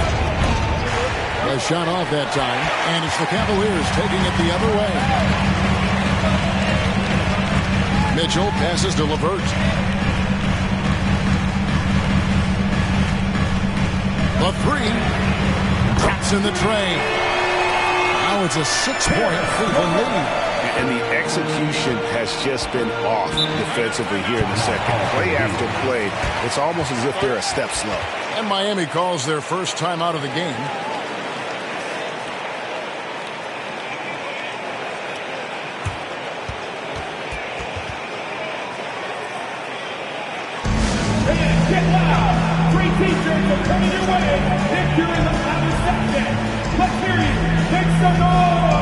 Speaker 2: A shot off that time. And it's the Cavaliers taking it the other way. Mitchell passes to LeVert. The 3. Drops in the tray. Now it's a 6-point Cleveland lead.
Speaker 5: And the execution has just been off defensively here in the second. Play after play, it's almost as if they're a step slow.
Speaker 2: And Miami calls their first time out of the game.
Speaker 8: Get loud! 3 teachers are coming your way. If you're in the loudest section, let's hear you. Make some noise!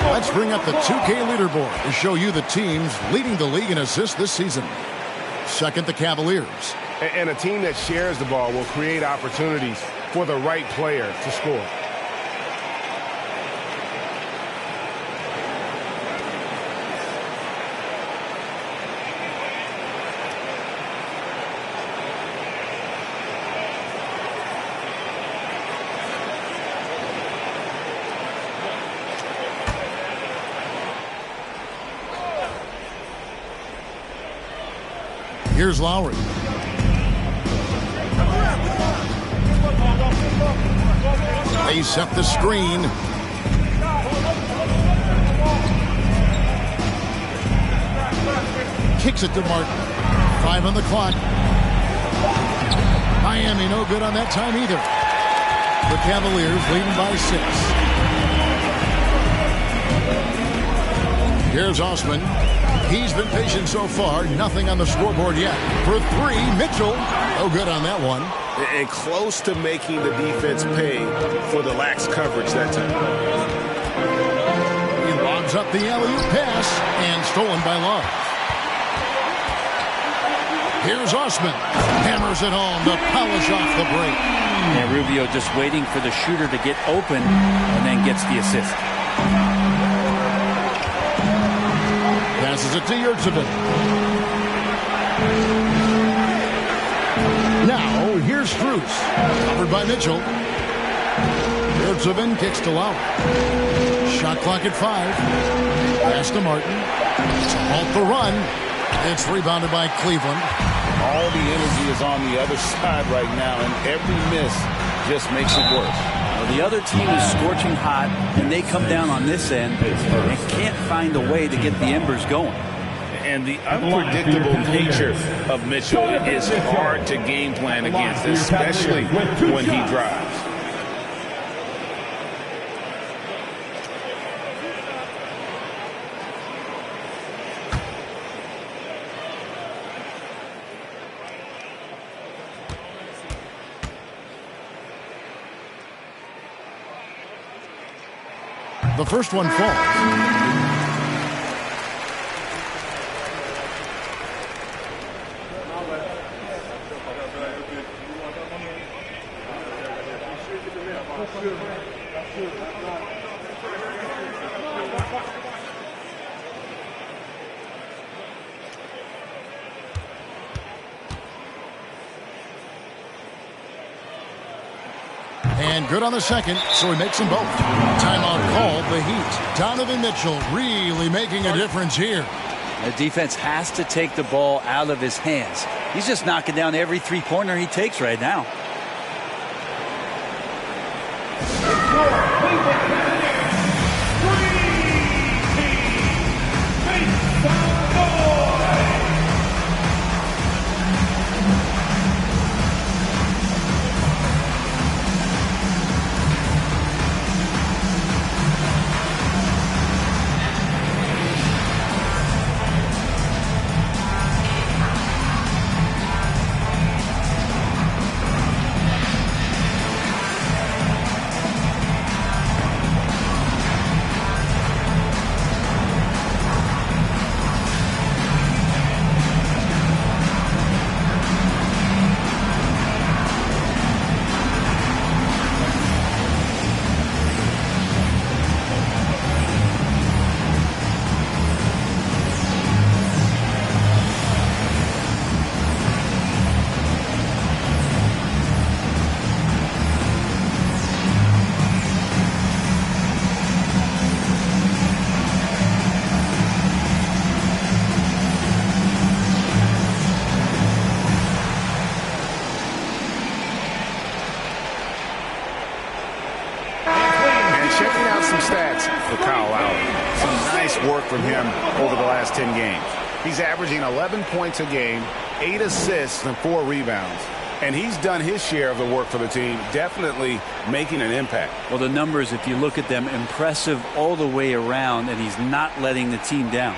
Speaker 2: Let's bring up the 2K leaderboard to show you the teams leading the league in assists this season. Second, the Cavaliers.
Speaker 5: And a team that shares the ball will create opportunities for the right player to score.
Speaker 2: Here's Lowry. They set the screen. Kicks it to Martin. 5 on the clock. Miami no good on that time either. The Cavaliers leading by 6. Here's Osman. He's been patient so far. Nothing on the scoreboard yet. For 3, Mitchell. No good on that one.
Speaker 5: And close to making the defense pay for the lax coverage that time.
Speaker 2: He lobs up the alley-oop pass and stolen by Love. Here's Osman. Hammers it home to polish off the break.
Speaker 9: And Rubio just waiting for the shooter to get open and then gets the assist.
Speaker 2: Passes it to Yurtsevin. Now, here's Strus. Covered by Mitchell. Yurtsevin kicks to Lowry. Shot clock at 5. Pass to Martin. To halt the run. It's rebounded by Cleveland.
Speaker 6: All the energy is on the other side right now, and every miss just makes it worse.
Speaker 9: Well, the other team is scorching hot, and they come down on this end and can't find a way to get the embers going.
Speaker 6: And the unpredictable nature of Mitchell is hard to game plan against, especially when he drives.
Speaker 2: The first one falls. And good on the second, so he makes them both. Timeout called, the Heat. Donovan Mitchell really making a difference here.
Speaker 9: The defense has to take the ball out of his hands. He's just knocking down every three-pointer he takes right now.
Speaker 6: From him over the last 10 games. He's averaging 11 points a game, 8 assists, and 4 rebounds. And he's done his share of the work for the team, definitely making an impact.
Speaker 9: Well, the numbers, if you look at them, impressive all the way around, and he's not letting the team down.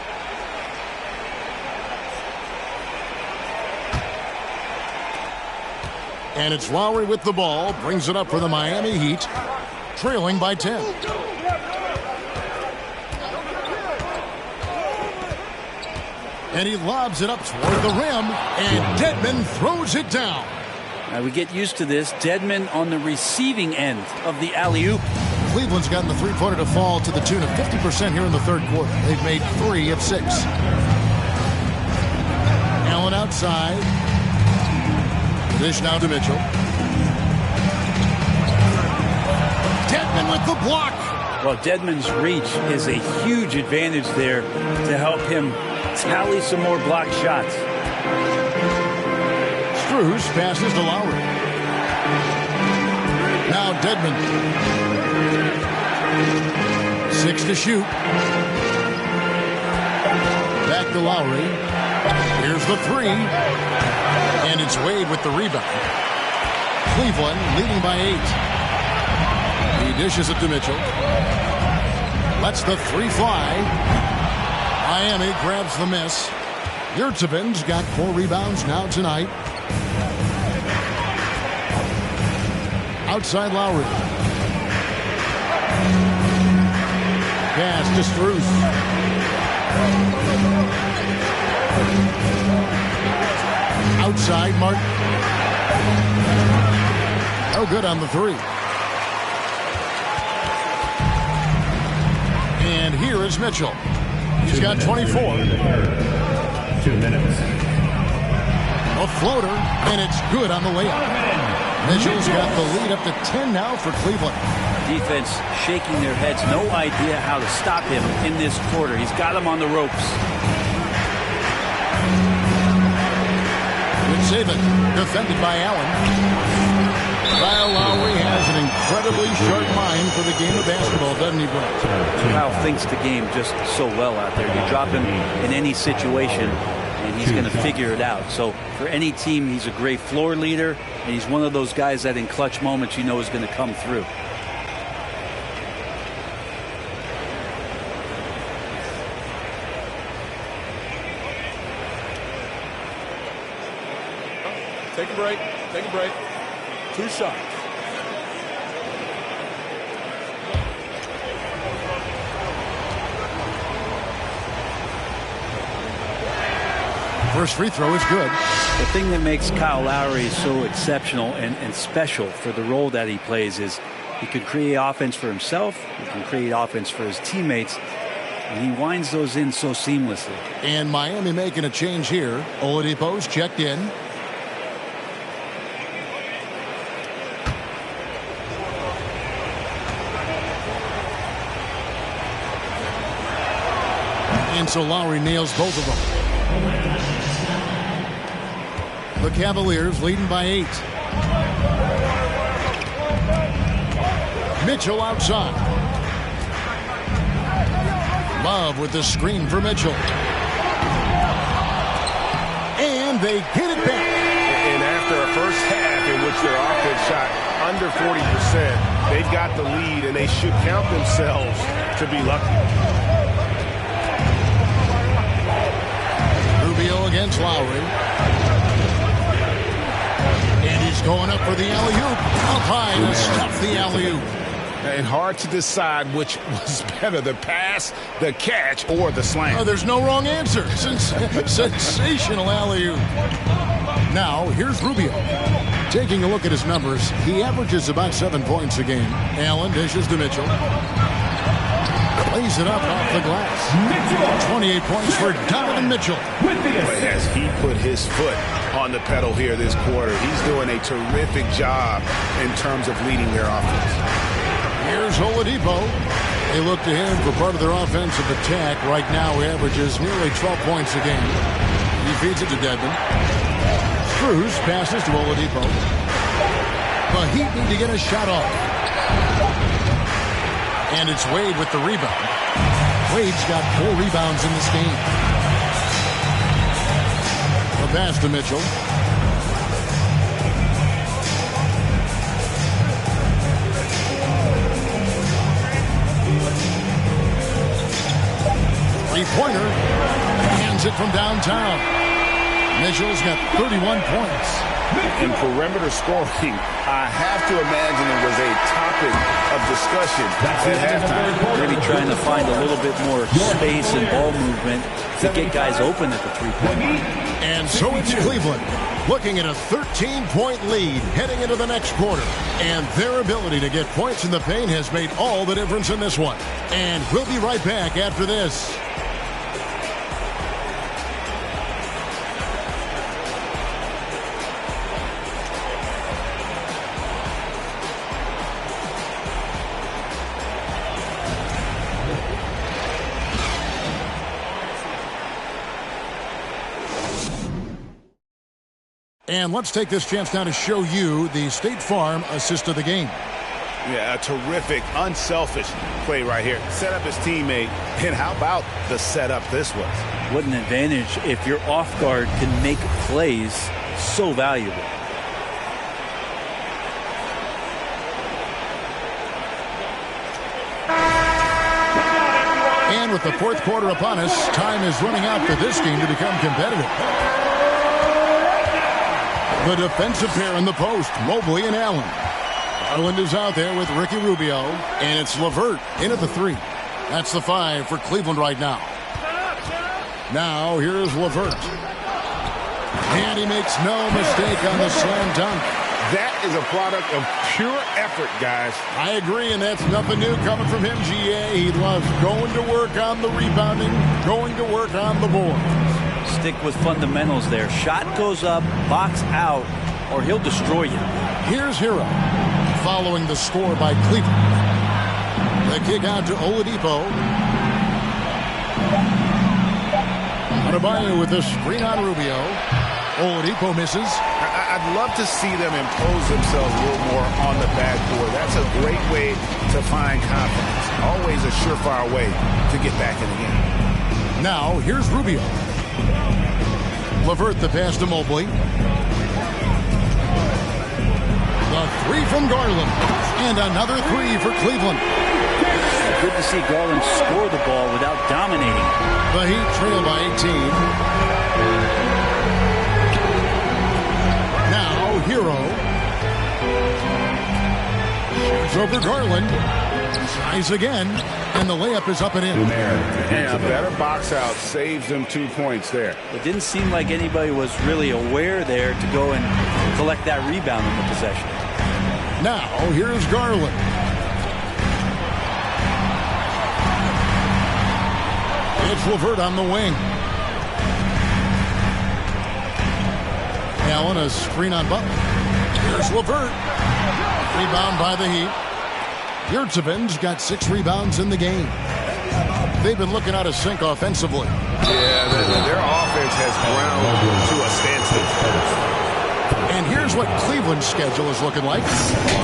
Speaker 2: And it's Lowry with the ball, brings it up for the Miami Heat, trailing by 10. And he lobs it up toward the rim, and Dedmon throws it down.
Speaker 9: Now we get used to this. Dedmon on the receiving end of the alley-oop.
Speaker 2: Cleveland's gotten the three-pointer to fall to the tune of 50% here in the third quarter. They've made 3 of 6. Allen outside. Dish now to Mitchell. Dedmon with the block.
Speaker 9: Well, Dedmon's reach is a huge advantage there to help him tally some more block shots.
Speaker 2: Strus passes to Lowry. Now Dedmon. 6 to shoot. Back to Lowry. Here's the 3. And it's Wade with the rebound. Cleveland leading by 8. dishes it to Mitchell. Lets the three fly. Miami grabs the miss. Yurtseven's got 4 rebounds now tonight. Outside Lowry. Pass to Strus. Outside Martin. No good on the 3. And here is Mitchell. He's got 24.
Speaker 8: 2 minutes.
Speaker 2: A floater, and it's good on the layup. Mitchell's got the lead up to 10 now for Cleveland.
Speaker 9: Defense shaking their heads. No idea how to stop him in this quarter. He's got him on the ropes.
Speaker 2: Good save it. Defended by Allen. Kyle Lowry has an incredibly sharp mind for the game of basketball, doesn't he, Brett?
Speaker 9: Kyle thinks the game just so well out there. You drop him in any situation, and he's going to figure it out. So for any team, he's a great floor leader, and he's one of those guys that in clutch moments you know is going to come through.
Speaker 7: Take a break. Take a break. 2 shots.
Speaker 2: First free throw is good.
Speaker 9: The thing that makes Kyle Lowry so exceptional and special for the role that he plays is he can create offense for himself, he can create offense for his teammates, and he winds those in so seamlessly.
Speaker 2: And Miami making a change here. Oladipo's checked in. And so Lowry nails both of them. The Cavaliers leading by 8. Mitchell outside. Love with the screen for Mitchell. And they get it back.
Speaker 5: And after a first half in which their offense shot under 40%, they've got the lead, and they should count themselves to be lucky.
Speaker 2: Against Lowry. And he's going up for the alley-oop. Up high to stuff the alley-oop.
Speaker 6: And hard to decide which was better, the pass, the catch, or the slam.
Speaker 2: Oh, there's no wrong answer. Sensational alley-oop. Now, here's Rubio. Taking a look at his numbers, he averages about 7 points a game. Allen dishes to Mitchell. Lays it up off the glass. Mitchell. 28 points for Donovan Mitchell.
Speaker 6: As he put his foot on the pedal here this quarter, he's doing a terrific job in terms of leading their offense.
Speaker 2: Here's Oladipo. They look to him for part of their offensive attack. Right now, he averages nearly 12 points a game. He feeds it to Dedmon. Strus passes to Oladipo. The Heat need to get a shot off. And it's Wade with the rebound. Wade's got 4 rebounds in this game. A pass to Mitchell. Three-pointer. Hands it from downtown. Mitchell's got 31 points.
Speaker 6: In perimeter scoring, I have to imagine it was a topic of discussion at halftime.
Speaker 9: Maybe trying to find a little bit more space and ball movement to get guys open at the three-point line.
Speaker 2: And so it's Cleveland looking at a 13-point lead heading into the next quarter. And their ability to get points in the paint has made all the difference in this one. And we'll be right back after this. And let's take this chance now to show you the State Farm assist of the game.
Speaker 6: Yeah, a terrific, unselfish play right here. Set up his teammate, and how about the setup this was?
Speaker 9: What an advantage if your off guard can make plays so valuable.
Speaker 2: And with the fourth quarter upon us, time is running out for this game to become competitive. The defensive pair in the post, Mobley and Allen. Garland is out there with Ricky Rubio, and it's LeVert in at the 3. That's the 5 for Cleveland right now. Now here's LeVert. And he makes no mistake on the slam dunk.
Speaker 5: That is a product of pure effort, guys.
Speaker 2: I agree, and that's nothing new coming from him, GA. He loves going to work on the rebounding, going to work on the board.
Speaker 9: Stick with fundamentals there. Shot goes up, box out, or he'll destroy you.
Speaker 2: Here's Hero, following the score by Cleveland. The kick out to Oladipo. Adebayo with the screen on Rubio. Oladipo misses.
Speaker 6: I'd love to see them impose themselves a little more on the backboard. That's a great way to find confidence. Always a surefire way to get back in the game.
Speaker 2: Now, here's Rubio. LeVert the pass to Mobley. The 3 from Garland. And another 3 for Cleveland.
Speaker 9: Good to see Garland score the ball without dominating.
Speaker 2: The Heat trail by 18. Now, Hero. Shoots over Garland. Tries again. And the layup is up and in.
Speaker 6: And a better box out saves them 2 points there.
Speaker 9: It didn't seem like anybody was really aware there to go and collect that rebound in the possession.
Speaker 2: Now, here's Garland. It's LeVert on the wing. Allen, a screen on Butler. Here's LeVert. Rebound by the Heat. Yurtseven's got 6 rebounds in the game. They've been looking out of sync offensively.
Speaker 5: Yeah, their offense has ground to a standstill.
Speaker 2: And here's what Cleveland's schedule is looking like.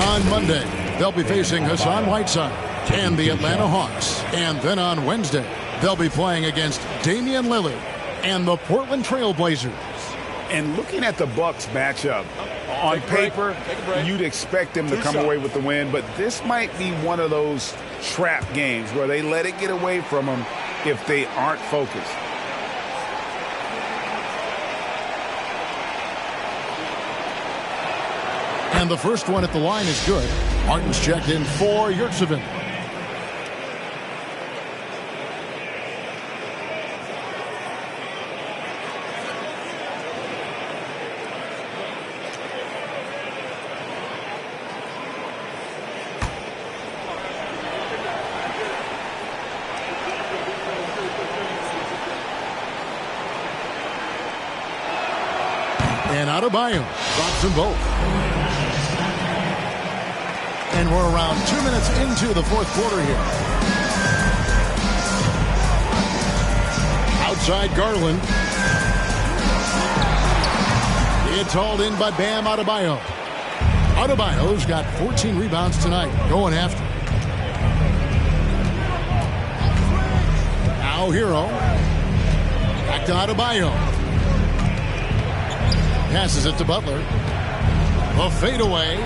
Speaker 2: On Monday, they'll be facing Hassan Whiteside and the Atlanta Hawks. And then on Wednesday, they'll be playing against Damian Lillard and the Portland Trail Blazers.
Speaker 6: And looking at the Bucks matchup, on paper, you'd expect them to come away with the win, but this might be one of those trap games where they let it get away from them if they aren't focused.
Speaker 2: And the first one at the line is good. Martin's checked in for Yurtseven. And Adebayo drops them both. And we're around 2 minutes into the fourth quarter here. Outside Garland. It's hauled in by Bam Adebayo. Adebayo's got 14 rebounds tonight, going after. Now Hero. Back to Adebayo. Passes it to Butler. A fadeaway.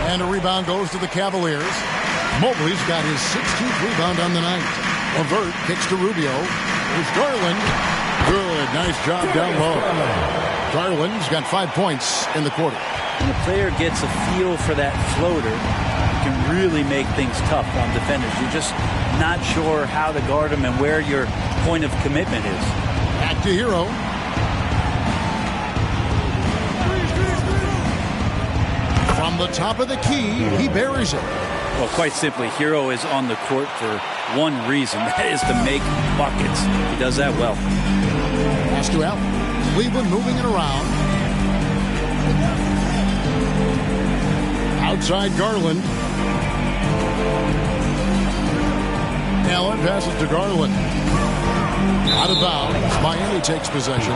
Speaker 2: And a rebound goes to the Cavaliers. Mobley's got his 16th rebound on the night. LeVert kicks to Rubio. There's Garland. Good. Nice job down low. Garland's got 5 points in the quarter.
Speaker 9: When a player gets a feel for that floater, it can really make things tough on defenders. You're just not sure how to guard them and where your point of commitment is.
Speaker 2: Back to Hero. From the top of the key, he buries it.
Speaker 9: Well, quite simply, Hero is on the court for one reason. That is to make buckets. He does that well.
Speaker 2: Pass to Allen. Cleveland moving it around. Outside Garland. Allen passes to Garland. Out of bounds. Miami takes possession.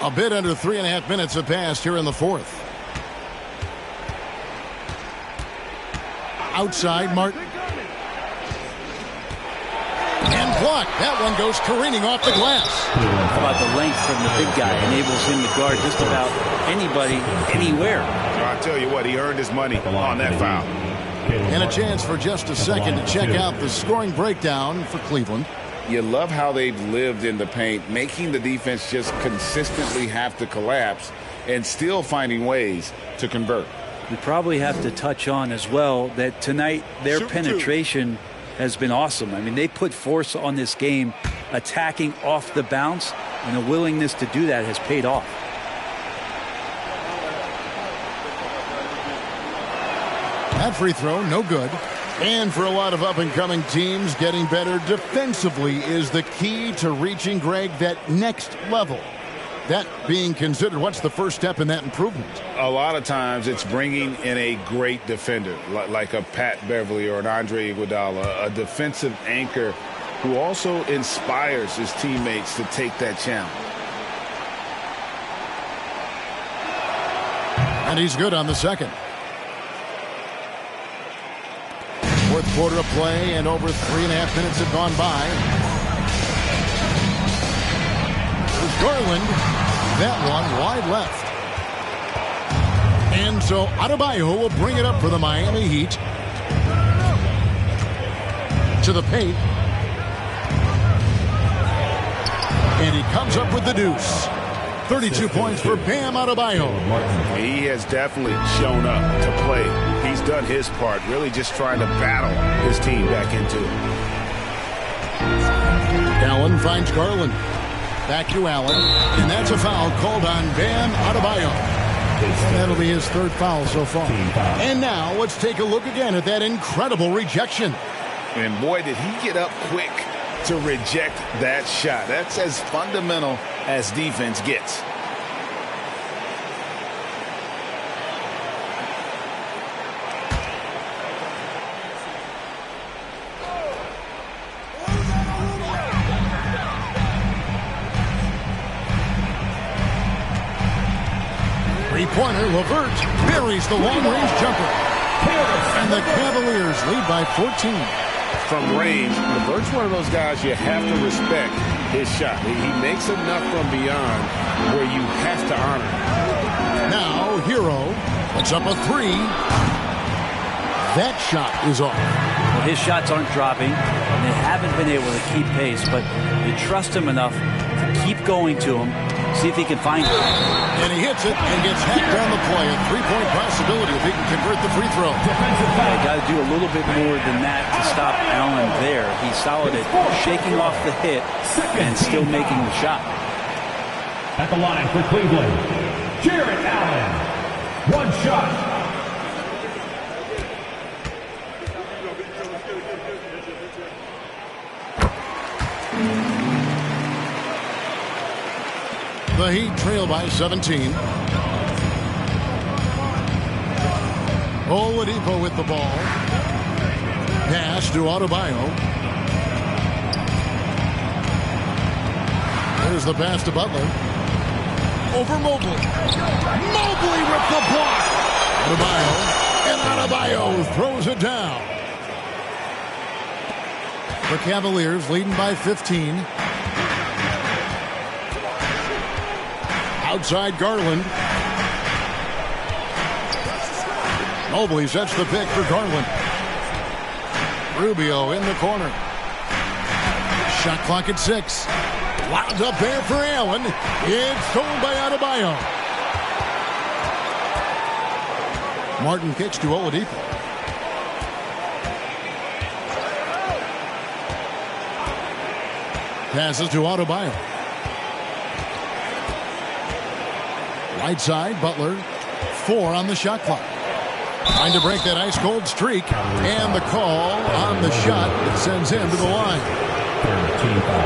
Speaker 2: A bit under 3.5 minutes have passed here in the fourth. Outside Martin. And blocked. That one goes careening off the glass.
Speaker 9: How about the length from the big guy? Enables him to guard just about anybody, anywhere.
Speaker 6: I'll tell you what, he earned his money on that foul.
Speaker 2: And a chance for just a second to check out the scoring breakdown for Cleveland.
Speaker 6: You love how they've lived in the paint, making the defense just consistently have to collapse and still finding ways to convert.
Speaker 9: We probably have to touch on as well that tonight their penetration has been awesome. I mean, they put force on this game, attacking off the bounce, and a willingness to do that has paid off.
Speaker 2: That free throw, no good. And for a lot of up-and-coming teams, getting better defensively is the key to reaching, Greg, that next level. That being considered, what's the first step in that improvement?
Speaker 6: A lot of times it's bringing in a great defender, like a Pat Beverly or an Andre Iguodala, a defensive anchor who also inspires his teammates to take that challenge.
Speaker 2: And he's good on the second. Fourth quarter of play, and over 3.5 minutes have gone by. There's Garland. That one wide left. And so Adebayo will bring it up for the Miami Heat. To the paint. And he comes up with the deuce. 32 points for Bam Adebayo.
Speaker 6: He has definitely shown up to play. He's done his part, really just trying to battle his team back into it.
Speaker 2: Allen finds Garland. Back to Allen. And that's a foul called on Bam Adebayo. That'll be his third foul so far. And now let's take a look again at that incredible rejection.
Speaker 6: And boy, did he get up quick to reject that shot. That's as fundamental as defense gets.
Speaker 2: Three-pointer, LeVert buries the long-range jumper. And the Cavaliers lead by 14.
Speaker 6: From range, LeVert's one of those guys you have to respect his shot. He makes enough from beyond where you have to honor him.
Speaker 2: Now, Hero puts up a three. That shot is off.
Speaker 9: Well, his shots aren't dropping, and they haven't been able to keep pace, but you trust him enough to keep going to him, see if he can find it.
Speaker 2: And he hits it and gets hacked on the play. A three-point possibility if he can convert the free throw.
Speaker 9: You got to do a little bit more than that to stop Allen there. He's solid at shaking off the hit and still making the shot.
Speaker 8: At the line for Cleveland, Jarrett Allen. One shot.
Speaker 2: The Heat trail by 17. Oladipo with the ball. Pass to Adebayo. There's the pass to Butler. Over Mobley. Mobley with the block. Adebayo. And Adebayo throws it down. The Cavaliers leading by 15. Outside Garland. Mobley sets the pick for Garland. Rubio in the corner. Shot clock at 6. Lobs up there for Allen. It's stolen by Adebayo. Martin kicks to Oladipo. Passes to Adebayo. Right side, Butler. 4 on the shot clock. Trying to break that ice-cold streak. And the call on the shot that sends him to the line.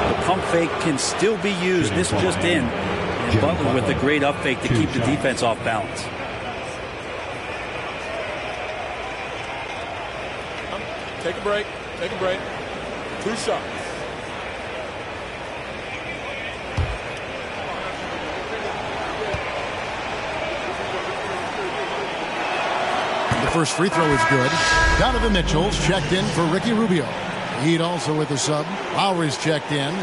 Speaker 9: The pump fake can still be used. This just in. And Butler with a great up fake to keep the defense off balance.
Speaker 7: Take a break. Take a break. 2 shots.
Speaker 2: The first free throw is good. Donovan Mitchell's checked in for Ricky Rubio. Heat also with a sub. Lowry's checked in.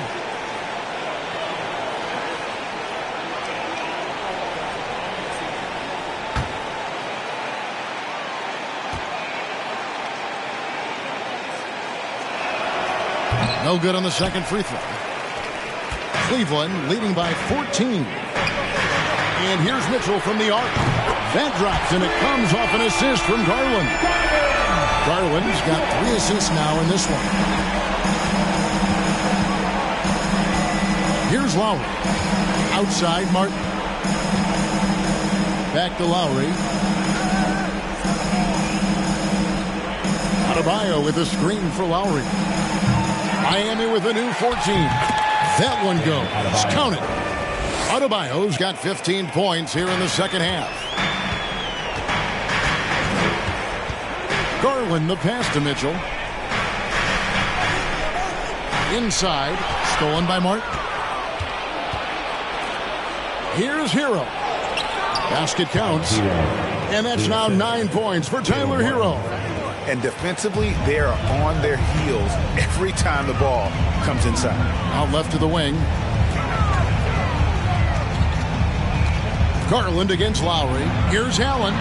Speaker 2: No good on the second free throw. Cleveland leading by 14. And here's Mitchell from the arc. That drops, and it comes off an assist from Garland. Garland's got 3 assists now in this one. Here's Lowry. Outside, Martin. Back to Lowry. Adebayo with a screen for Lowry. Miami with a new 14. That one goes. Count it. Adebayo's got 15 points here in the second half. Garland the pass to Mitchell. Inside. Stolen by Martin. Here's Hero. Basket counts. And that's now 9 points for Tyler Hero.
Speaker 6: And defensively, they are on their heels every time the ball comes inside.
Speaker 2: Out left to the wing. Garland against Lowry. Here's Allen.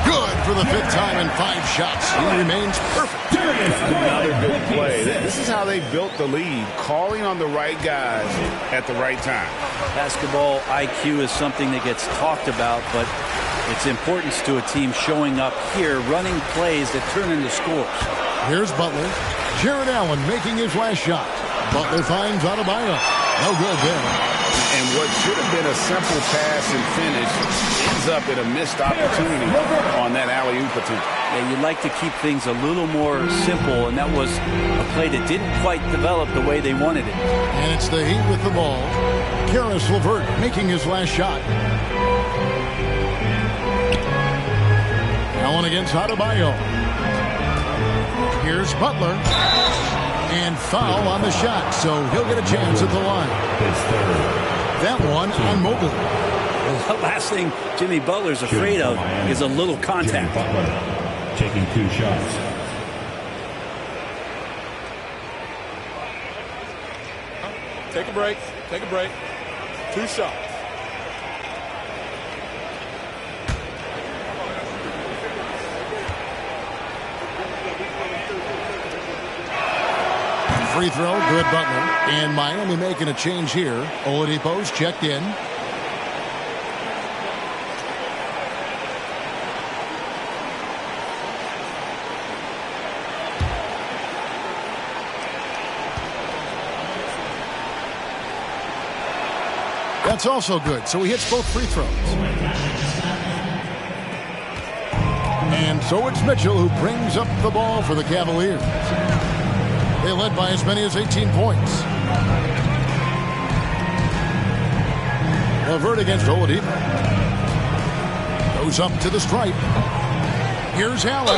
Speaker 2: Good for the 5th time in 5 shots. He remains perfect.
Speaker 6: Another good play. This is how they built the lead, calling on the right guys at the right time.
Speaker 9: Basketball IQ is something that gets talked about, but its importance to a team showing up here, running plays that turn into scores.
Speaker 2: Here's Butler. Jared Allen making his last shot. Butler finds Adebayo. No good there.
Speaker 6: And what should have been a simple pass and finish ends up in a missed opportunity on that alley-oop attempt.
Speaker 9: Yeah, you'd like to keep things a little more simple, and that was a play that didn't quite develop the way they wanted it.
Speaker 2: And it's the Heat with the ball. Karis LeVert making his last shot. Allen against Adebayo. Here's Butler. And foul on the shot, so he'll get a chance at the line. That one on Mobley.
Speaker 9: The last thing Jimmy Butler's afraid of is a little contact.
Speaker 8: Butler taking 2 shots.
Speaker 7: Take a break. Take a break. 2 shots.
Speaker 2: Free throw, good Butler. And Miami making a change here. Oladipo's checked in. That's also good, so he hits both free throws. And so it's Mitchell who brings up the ball for the Cavaliers. They led by as many as 18 points. LeVert against Oladipo. Goes up to the stripe. Here's Allen.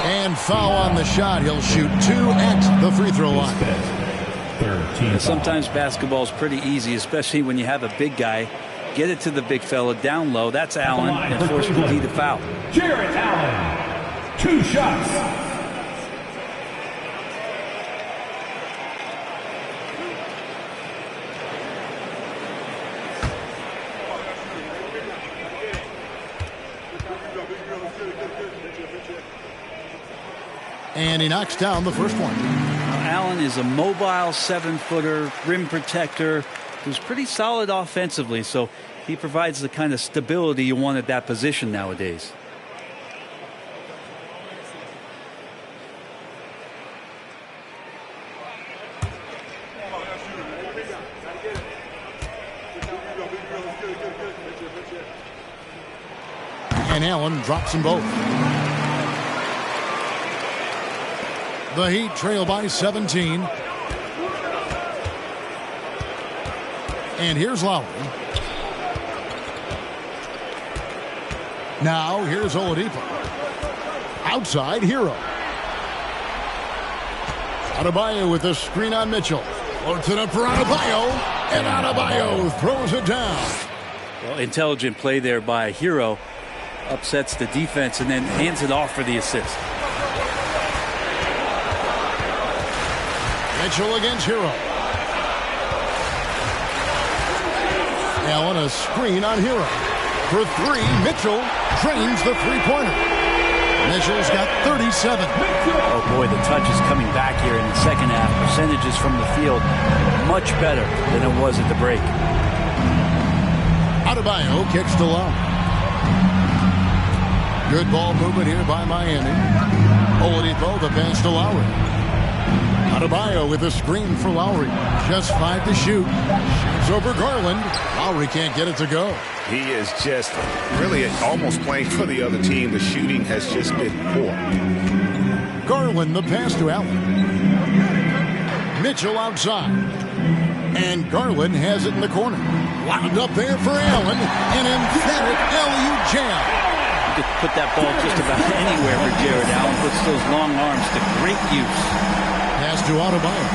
Speaker 2: And foul on the shot. He'll shoot 2 at the free throw line.
Speaker 9: Sometimes basketball is pretty easy, especially when you have a big guy. Get it to the big fella down low. That's Allen, and force the D to foul.
Speaker 8: Jared Allen, 2 shots.
Speaker 2: And he knocks down the first one.
Speaker 9: Allen is a mobile 7-footer, rim protector, who's pretty solid offensively, so he provides the kind of stability you want at that position nowadays.
Speaker 2: And Allen drops them both. The Heat trail by 17. And here's Lowry. Now here's Oladipo. Outside, Hero. Adebayo with a screen on Mitchell. Floats it up for Adebayo. And Adebayo throws it down.
Speaker 9: Well, intelligent play there by Hero. Upsets the defense and then hands it off for the assist.
Speaker 2: Mitchell against Hero. Allen a screen on Hero. For three, Mitchell drains the three-pointer. Mitchell's got 37.
Speaker 9: Oh, boy, the touch is coming back here in the second half. Percentages from the field much better than it was at the break.
Speaker 2: Adebayo kicks to Love. Good ball movement here by Miami. Oladipo, the pass to Lowry. Adebayo with a screen for Lowry. Just 5 to shoot. Shoots over Garland. Lowry can't get it to go.
Speaker 6: He is just really almost playing for the other team. The shooting has just been poor.
Speaker 2: Garland, the pass to Allen. Mitchell outside. And Garland has it in the corner. Wound up there for Allen. An emphatic alley-oop jam.
Speaker 9: You could put that ball just about anywhere for Jared Allen. Puts those long arms to great use.
Speaker 2: Pass to Adebayo.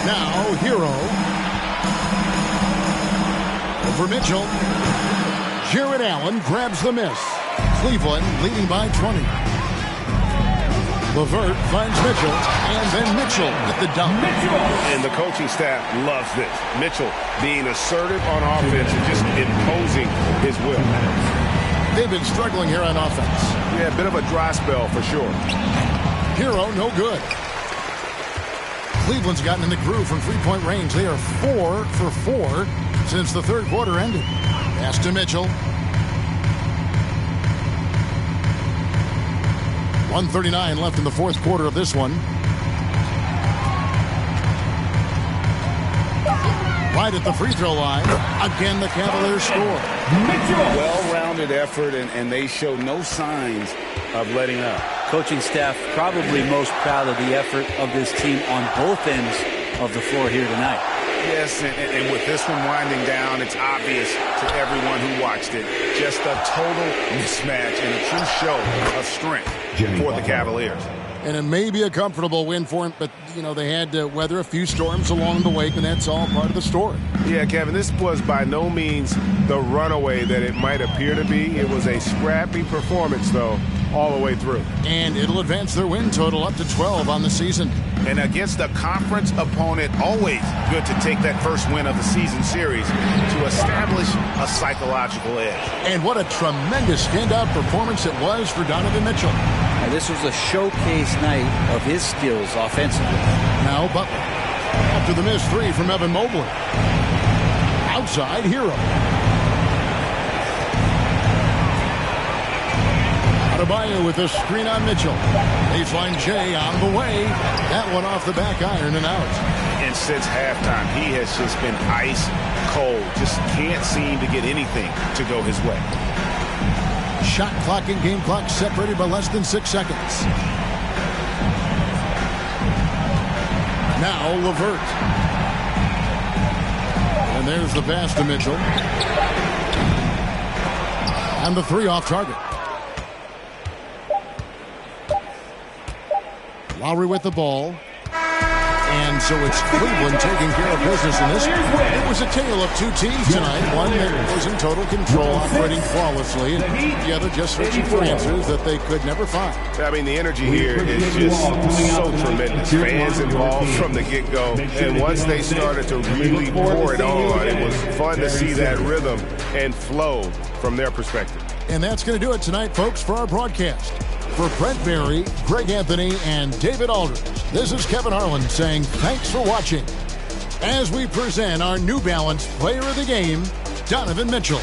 Speaker 2: Now, Hero. Over Mitchell. Jared Allen grabs the miss. Cleveland leading by 20. LeVert finds Mitchell, and then Mitchell with the dunk.
Speaker 5: And the coaching staff loves this. Mitchell being assertive on offense and just imposing his will.
Speaker 2: They've been struggling here on offense.
Speaker 5: Yeah, a bit of a dry spell for sure.
Speaker 2: Hero, no good. Cleveland's gotten in the groove from three-point range. They are 4 for 4 since the third quarter ended. Pass to Mitchell. 1:39 left in the fourth quarter of this one. Right at the free throw line. Again, the Cavaliers score.
Speaker 6: Well-rounded effort, and they show no signs of letting up.
Speaker 9: Coaching staff probably most proud of the effort of this team on both ends of the floor here tonight.
Speaker 6: Yes, and with this one winding down, it's obvious to everyone who watched it. Just a total mismatch and a true show of strength for the Cavaliers.
Speaker 2: And it may be a comfortable win for him, but, you know, they had to weather a few storms along the way, and that's all part of the story.
Speaker 5: Yeah, Kevin, this was by no means the runaway that it might appear to be. It was a scrappy performance, though, all the way through.
Speaker 2: And it'll advance their win total up to 12 on the season.
Speaker 6: And against a conference opponent, always good to take that first win of the season series to establish a psychological edge.
Speaker 2: And what a tremendous standout performance it was for Donovan Mitchell.
Speaker 9: Now, this was a showcase night of his skills offensively.
Speaker 2: Now Butler. After the missed three from Evan Mobley. Outside, Hero. Adebayo with a screen on Mitchell. Baseline J on the way. That one off the back iron and out.
Speaker 6: And since halftime, he has just been ice cold. Just can't seem to get anything to go his way.
Speaker 2: Shot clock and game clock separated by less than 6 seconds. Now LeVert. And there's the pass to Mitchell. And the three off target. Lowry with the ball. And so it's Cleveland taking care of business in this. It was a tale of two teams tonight. One that was in total control, operating flawlessly, and the other just searching for answers that they could never find.
Speaker 5: I mean, the energy here is just so tremendous. Fans involved from the get-go. And once they started to really pour it on, it was fun to see that rhythm and flow from their perspective.
Speaker 2: And that's going to do it tonight, folks, for our broadcast. For Brent Berry, Greg Anthony, and David Aldridge, this is Kevin Harlan saying thanks for watching as we present our New Balance Player of the Game, Donovan Mitchell.